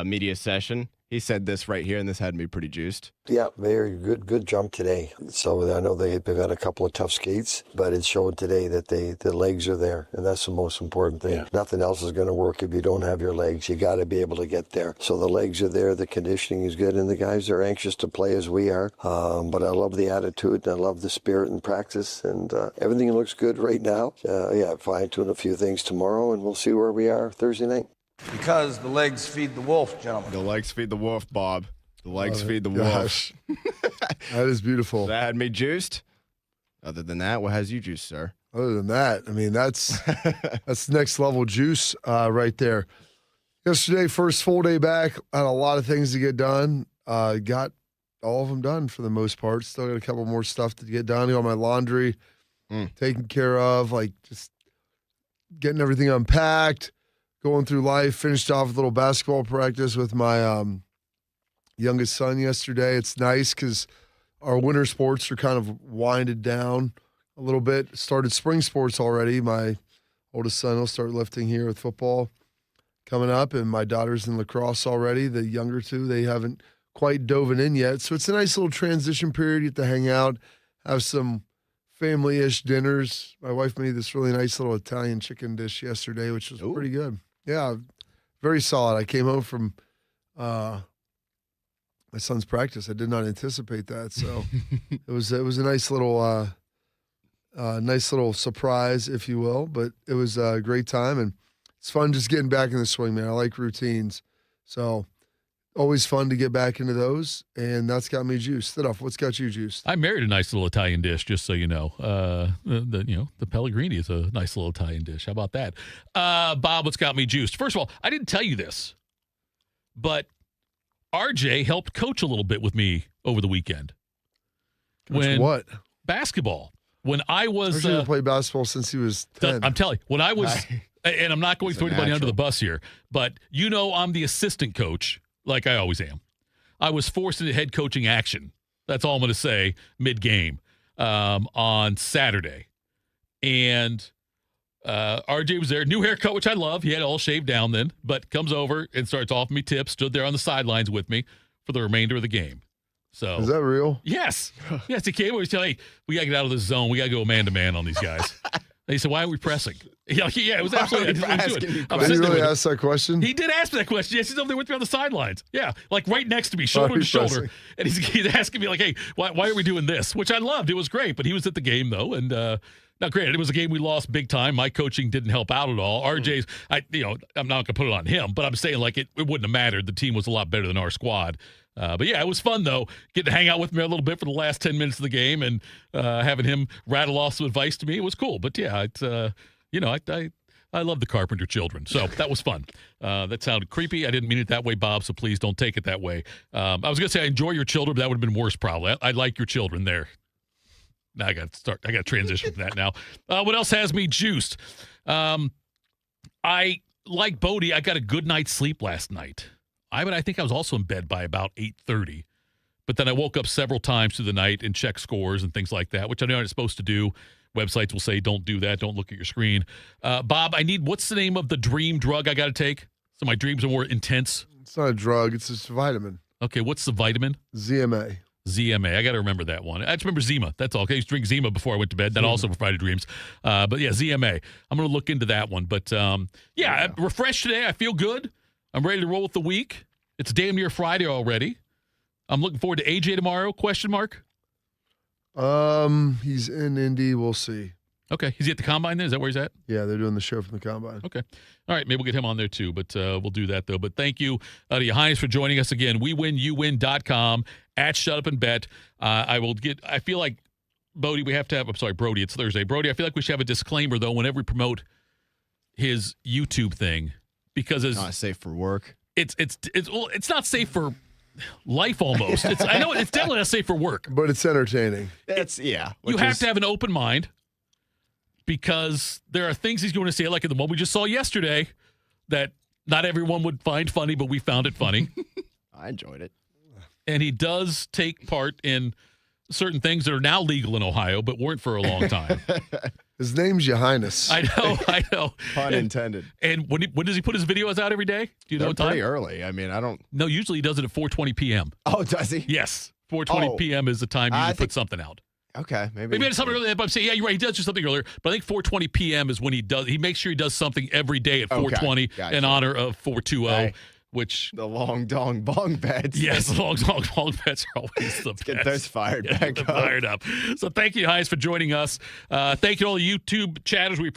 media session. He said this right here, and this had me pretty juiced. Yeah, very good jump today. So I know they've had a couple of tough skates, but it showed today that the legs are there, and that's the most important thing. Yeah. Nothing else is going to work if you don't have your legs. You got to be able to get there. So the legs are there, the conditioning is good, and the guys are anxious to play as we are. But I love the attitude, and I love the spirit in practice, and everything looks good right now. Fine-tune a few things tomorrow, and we'll see where we are Thursday night. Because the legs feed the wolf, gentlemen. The legs feed the wolf, Bob. The legs feed the wolf. That is beautiful. That had me juiced. Other than that, what has you juiced, sir? Other than that, I mean, that's next level juice right there. Yesterday, first full day back, had a lot of things to get done. Got all of them done for the most part. Still got a couple more stuff to get done. Got my laundry taken care of, like just getting everything unpacked. Going through life, finished off with a little basketball practice with my youngest son yesterday. It's nice because our winter sports are kind of winded down a little bit. Started spring sports already. My oldest son will start lifting here with football coming up, and my daughter's in lacrosse already. The younger two, they haven't quite dove in yet. So it's a nice little transition period. You get to hang out, have some family-ish dinners. My wife made this really nice little Italian chicken dish yesterday, which was pretty good. Yeah, very solid. I came home from my son's practice. I did not anticipate that, so it was a nice little surprise, if you will. But it was a great time, and it's fun just getting back in the swing, man. I like routines, so always fun to get back into those, and that's got me juiced. Thitoff, what's got you juiced? I married a nice little Italian dish, just so you know. The Pellegrini is a nice little Italian dish. How about that? Bob, what's got me juiced? First of all, I didn't tell you this, but RJ helped coach a little bit with me over the weekend. What? Basketball. When I was... RJ played basketball since he was 10. I'm telling you, when I was... And I'm not going to throw anybody under the bus here, but you know I'm the assistant coach, like I always am. I was forced into head coaching action. That's all I'm going to say mid-game on Saturday. And RJ was there. New haircut, which I love. He had it all shaved down then, but comes over and starts offering me tips, stood there on the sidelines with me for the remainder of the game. So is that real? Yes. Yes, he came over. He said, hey, we got to get out of this zone. We got to go man-to-man on these guys. And he said, why aren't we pressing? Yeah, it was absolutely Did he really ask that question? He did ask me that question. Yes, he's over there with me on the sidelines. Yeah, like right next to me, shoulder to shoulder. And he's asking me, like, hey, why are we doing this? Which I loved. It was great. But he was at the game, though. And now, granted, it was a game we lost big time. My coaching didn't help out at all. RJ's, I'm not going to put it on him, but I'm saying, like, it wouldn't have mattered. The team was a lot better than our squad. But yeah, it was fun though, getting to hang out with me a little bit for the last 10 minutes of the game and having him rattle off some advice to me. It was cool. But yeah, it's I love the Carpenter children, so that was fun. That sounded creepy. I didn't mean it that way, Bob. So please don't take it that way. I was gonna say I enjoy your children, but that would have been worse probably. I like your children there. Now I got to transition from that now. What else has me juiced? I like Bodie. I got a good night's sleep last night. I think I was also in bed by about 8:30 But then I woke up several times through the night and checked scores and things like that, which I know I'm supposed to do. Websites will say, don't do that. Don't look at your screen. Bob, what's the name of the dream drug I got to take? So my dreams are more intense. It's not a drug. It's just a vitamin. Okay, what's the vitamin? ZMA. ZMA. I got to remember that one. I just remember Zima. That's all. Okay, I used to drink Zima before I went to bed. That also provided dreams. But yeah, ZMA. I'm going to look into that one. But I'm refreshed today. I feel good. I'm ready to roll with the week. It's damn near Friday already. I'm looking forward to AJ tomorrow, question mark? He's in Indy. We'll see. Okay. Is he at the Combine then? Is that where he's at? Yeah, they're doing the show from the Combine. Okay. All right. Maybe we'll get him on there too, but we'll do that though. But thank you to Ya Highness for joining us again. WeWinYouWin.com at Shut Up and Bet. I feel like Brody, it's Thursday. Brody, I feel like we should have a disclaimer though whenever we promote his YouTube thing because it's not safe for work. It's not safe for life almost. I know it's definitely not safe for work. But it's entertaining. You have to have an open mind because there are things he's going to say, like the one we just saw yesterday, that not everyone would find funny, but we found it funny. I enjoyed it. And he does take part in certain things that are now legal in Ohio, but weren't for a long time. His name's Ya Highness. I know. Pun intended. And when does he put his videos out every day? Do you know what time? Pretty early. I mean, I don't. No, usually he does it at 4:20 p.m. Oh, does he? Yes. 4:20 p.m. is the time you usually put something out. Okay, maybe it's something earlier. But I'm saying, yeah, you're right. He does do something earlier. But I think 4:20 p.m. is when he does. He makes sure he does something every day at 4:20 in honor of 420. Which the long dong bong bets. Yes, the long dong bong bets are always the best. Get those fired back up. Fired up. So thank you, Highness, for joining us. Thank you to all the YouTube chatters. We appreciate